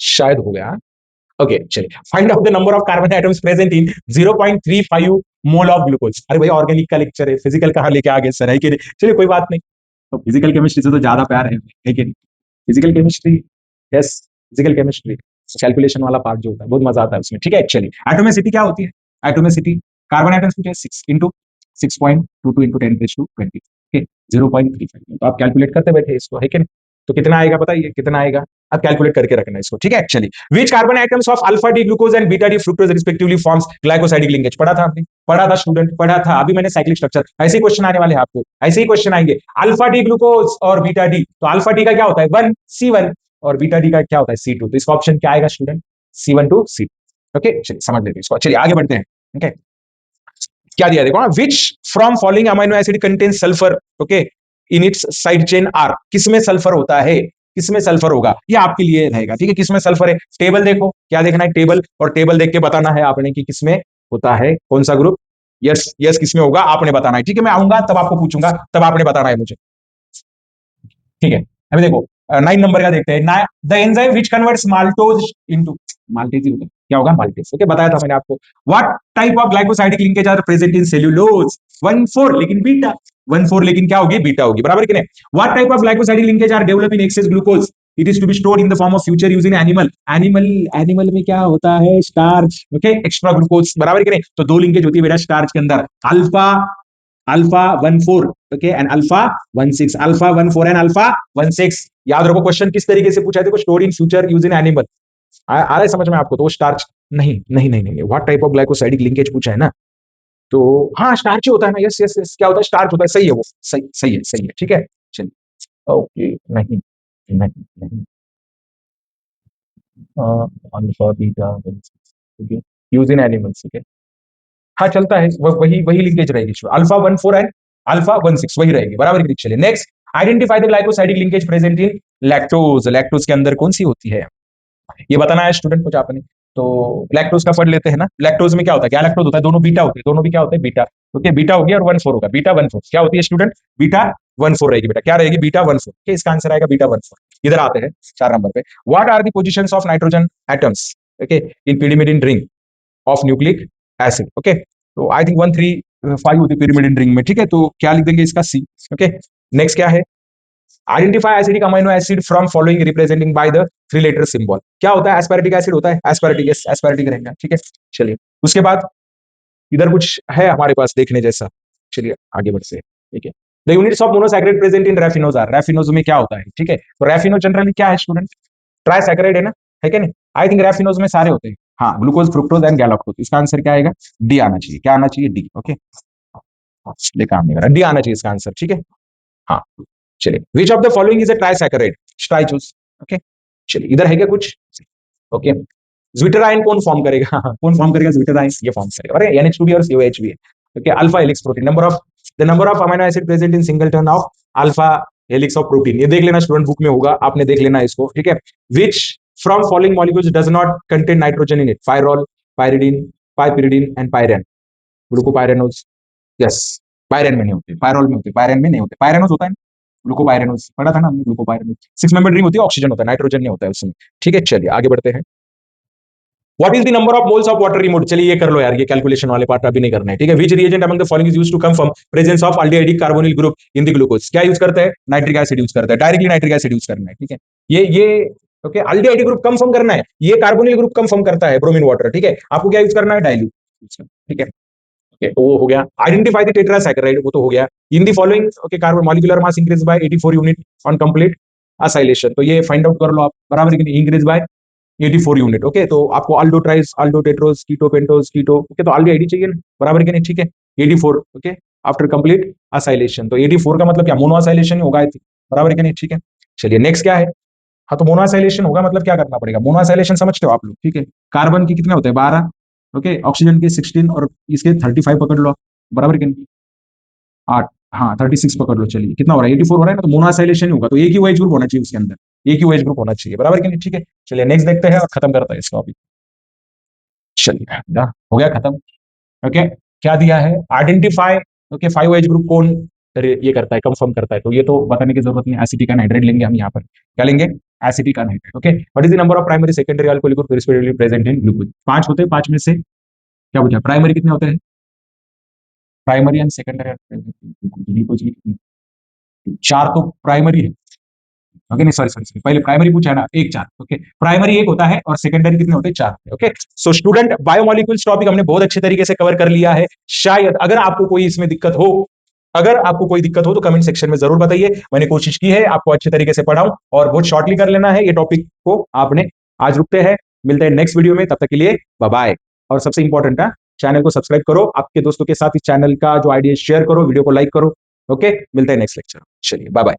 शायद हो गया, ओके। चलिए find out the number of carbon atoms present in 0.35 mole of glucose, अरे भाई ऑर्गेनिक का लेक्चर है, फिजिकल कहाँ लेके आ गए सर, है कि नहीं, चलिए कोई बात नहीं, तो फिजिकल केमिस्ट्री से तो ज्यादा प्यार है कि नहीं, physical chemistry, yes, physical chemistry, calculation वाला पार्ट जो होता है बहुत मजा आता है उसमें, ठीक है। चलिए एटोमिसिटी क्या होती है, एटोमिसिटी, कार्बन एटम्स की 6 इंटू 6.22 इंटू 10⁻20, ओके, 0.35, तो आप कैलकुलेट करते बैठे इसको, है कि नहीं, तो कितना आएगा बताइए, कितना आएगा, आप कैलकुलेट करके रखना इसको, ठीक है। चलिए which carbon atoms of alpha D glucose and beta D fructose respectively forms glycosidic linkage, पढ़ा था आपने, पढ़ा था स्टूडेंट, पढ़ा था, अभी मैंने साइक्लिक स्ट्रक्चर, ऐसे ही क्वेश्चन आने वाले हैं आपको, ऐसे ही क्वेश्चन आएंगे, अल्फा डी ग्लूकोज और बीटा डी, तो अल्फा डी का क्या होता है 1 C1, और बीटा डी का क्या होता है C2, तो इसका ऑप्शन क्या आएगा student, C1 to C2, okay. चलिए समझ लेते हैं इसको, चलिए आगे बढ़ते हैं, ओके। क्या दिया देखो, which from following amino acid contain sulphur okay in its side chain are, किसमें सल्फर होता है, किसमें सल्फर होगा, ये आपके लिए रहेगा, ठीक है, किसमें सल्फर है, टेबल देखो, क्या देखना है, टेबल, और टेबल देख के बताना है आपने कि किसमें होता है, कौन सा ग्रुप, यस यस किसमें होगा आपने बताना है, ठीक है, मैं आऊंगा तब आपको पूछूंगा, तब आपने बताना है मुझे, ठीक है। अभी देखो 9 नंबर का देखते हैं, the enzyme which converts maltose into, maltase ही होता है, क्या होगा माल्टेज, ओके, बताया था मैंने आपको। What type of glycosidic linkage are present in cellulose, 1,4 लेकिन बीटा, 1,4 लेकिन क्या होगी, बीटा होगी, बराबर कि नहीं। What type of glycosidic linkage are develop in excess glucose, it is to be stored in the form of future use in animal, animal, animal में क्या होता है, स्टार्च, ओके, एक्स्ट्रा ग्लूकोज, बराबर कि नहीं, तो दो लिंकेज होती है बेटा स्टार्च के अंदर, alpha alpha 1,4 okay and alpha 1,6, alpha 1,4 and alpha 1,6, याद रखो क्वेश्चन किस तरीके से पूछा है, देखो store in future use in animal, आ रहा है समझ में आपको, तो स्टार्च नहीं नहीं नहीं नहीं, what type of glycosidic linkage पूछा है ना, तो हाँ स्टार्च ही होता है ना, यस यस यस, क्या होता है, स्टार्च होता है, सही है वो, सही सही है, ठीक है, चलिए ओके, नहीं नहीं नहीं, अल्फा बीटा ठीक है, यूज इन एनिमल्स, ठीक है, हाँ चलता है, वही वही लिंकेज रहेगी, अल्फा 1,4 एंड अल्फा 1,6 वही रहेगी, बराबर की, चलिए next, identify the glycosidic linkage present in lactose, lactose के अंदर कौन सी होती है, ये बताना है स्टूडेंट को आपने, तो लैक्टोज का पढ़ लेते हैं ना, लैक्टोज में क्या होता है, क्या लैक्टोज होता है, दोनों बीटा होते हैं, दोनों भी क्या होते हैं बीटा, ओके, बीटा हो गया और 1,4 होगा, बीटा 1,4 क्या होती है स्टूडेंट, बीटा 1,4 रहेगी बेटा, क्या रहेगी, बीटा 1,4, okay, इसका आंसर आएगा बीटा 1,4। इधर आते हैं 4 नंबर पे, what are the positions of nitrogen atoms okay in pyrimidine ring of nucleic acid, okay, तो आई थिंक 1,3,5 होती है pyrimidine रिंग में, ठीक है, तो क्या लिख देंगे इसका सी, ओके, नेक्स्ट क्या है, identify acidic amino acid from following representing by the 3 letter symbol, क्या होता है, एस्पारेटिक एसिड होता है, एस्पारेटिक, एस्पारेटिक रहेगा, ठीक है, चलिए उसके बाद इधर कुछ है हमारे पास देखने जैसा, चलिए आगे बढ़ते हैं, ठीक है, the units of monosaccharide present in raffinose are, raffinose में क्या होता है, ठीक है, तो रैफिनो जनरली क्या है स्टूडेंट, ट्राइसैकेराइड है ना, है क्या नहीं, आई थिंक रैफिनोज में सारे होते हैं, हाँ, ग्लूकोज फ्रुक्टोज एंड गैलाक्टोज, इसका आंसर क्या आएगा, डी आना चाहिए, क्या आना चाहिए, डी, ओके, ले काम नहीं कर रहा, डी आना चाहिए इसका आंसर, ठीक है, हाँ, चलिए, which of the following is a trisaccharide, ट्राइचूज, ओके, चलिए इधर है क्या कुछ, ओके, ज्विटराइन कौन फॉर्म करेगा, कौन फॉर्म करेगा, ज्विटराइन ये फॉर्म करेगा, अरे NH2 और COH भी है, okay, alpha helix protein, number of amino acid present in single of alpha helix of protein, ये देख लेना स्टूडेंट, बुक में होगा, आपने देख लेना इसको, ठीक है, which from following molecules does not contain nitrogen in it, pyrrole, pyridine, piperidine and pyran, glucopyranose, yes, pyran में नहीं होते, पायरोल में होते, पायरेन में नहीं होते, पायरेनोज होता है, ग्लूकोपायरेनोज पढ़ा था ना हमने, ग्लूकोपायरेनोज 6 मेंबर रिंग होती है, ऑक्सीजन होता है, नाइट्रोजन नहीं होता है उसमें, ठीक है, चलिए आगे बढ़ते हैं, what is the number of moles of water removed, चलिए ये कर लो यार, ये कैलकुलेशन वाले पार्ट अभी नहीं करना है, ठीक है, which reagent among the following is used to confirm presence of aldehydic carbonyl group in the glucose, क्या यूज करते हैं, नाइट्रिक एसिड यूज करते हैं, डायरेक्टली नाइट्रिक एसिड यूज करना है, ठीक है, ये ओके, अल्डिहाइडिक ग्रुप कंफर्म करना है, ये कार्बोनिल ग्रुप कंफर्म करता है ब्रोमीन वाटर, ठीक है, आपको क्या यूज करना है, डाइल्यूट, ठीक है, ओके, वो हो गया, आइडेंटिफाई द टेट्रासैकेराइड, वो तो हो गया, in the following okay carbon molecular mass increase by 84 unit on complete acylation, तो ये फाइंड आउट कर लो आप, बराबर है कि नहीं, इंक्रीज बाय 84 यूनिट, ओके, तो आपको अल्डो ट्राइस, अल्डो टेट्रोस, कीटो पेंटोस, कीटो, ओके, तो अल्डी आईडी चाहिए ना, बराबर के नहीं, ठीक है, 84 ओके आफ्टर कंप्लीट असाइलेशन, तो 84 का मतलब क्या, मोनो असाइलेशन ही होगा, बराबर के नहीं, ठीक है, चलिए नेक्स्ट क्या है, हाँ, तो मोनो असाइलेशन होगा मतलब क्या करना पड़ेगा, मोनो असाइलेशन समझते हो आप लोग, ठीक है, कार्बन के कितने होते हैं 12, ओके, ऑक्सीजन के 16 और इसके 35 पकड़ लो, बराबर के नहीं, 8, हाँ 36 पकड़ लो, चलिए कितना हो रहा है, 84 हो रहा है ना, तो मोनोसाइलेशन ही होगा, तो एक ही OH ग्रुप होना चाहिए उसके अंदर, एक ही OH ग्रुप होना चाहिए, बराबर कि नहीं, ठीक है, चलिए नेक्स्ट देखते हैं और खत्म करते हैं इसको अभी, चलिए हो गया खत्म, ओके, क्या दिया है, आइडेंटिफाई ओके 5 OH ग्रुप कौन ये करता है, कंफर्म करता है, तो ये तो बताने की जरूरत नहीं, एसिटिक एनहाइड्रेट लेंगे हम यहाँ पर, क्या लेंगे, acetic anhydride, okay, what is the number of primary secondary alcoholic group respectively present in glucose, 5 होते हैं, 5 में से क्या पूछा, प्राइमरी कितने होते हैं, प्राइमरी एंड सेकेंडरी ग्लूकोज की 4 तो प्राइमरी है, ओके, नहीं सॉरी सॉरी सॉरी, पहले प्राइमरी पूछा है ना, एक 4, ओके, प्राइमरी एक होता है और सेकेंडरी कितने होते हैं, 4, okay, so student biomolecules topic हमने बहुत अच्छे तरीके से कवर कर लिया है, शायद अगर आपको कोई इसमें दिक्कत हो, अगर आपको कोई दिक्कत हो तो कमेंट सेक्शन में जरूर बताइए, मैंने कोशिश की है आपको अच्छे तरीके से पढ़ाऊं और बहुत शॉर्टली कर लेना है ये टॉपिक को आपने, आज रुकते हैं, मिलते हैं नेक्स्ट वीडियो में, तब तक के लिए बाय बाय, और सबसे इंपॉर्टेंट है चैनल को सब्सक्राइब करो, आपके दोस्तों के साथ इस चैनल का जो आइडिया शेयर करो, वीडियो को लाइक करो, ओके, मिलते हैं नेक्स्ट लेक्चर, चलिए बाय बाय।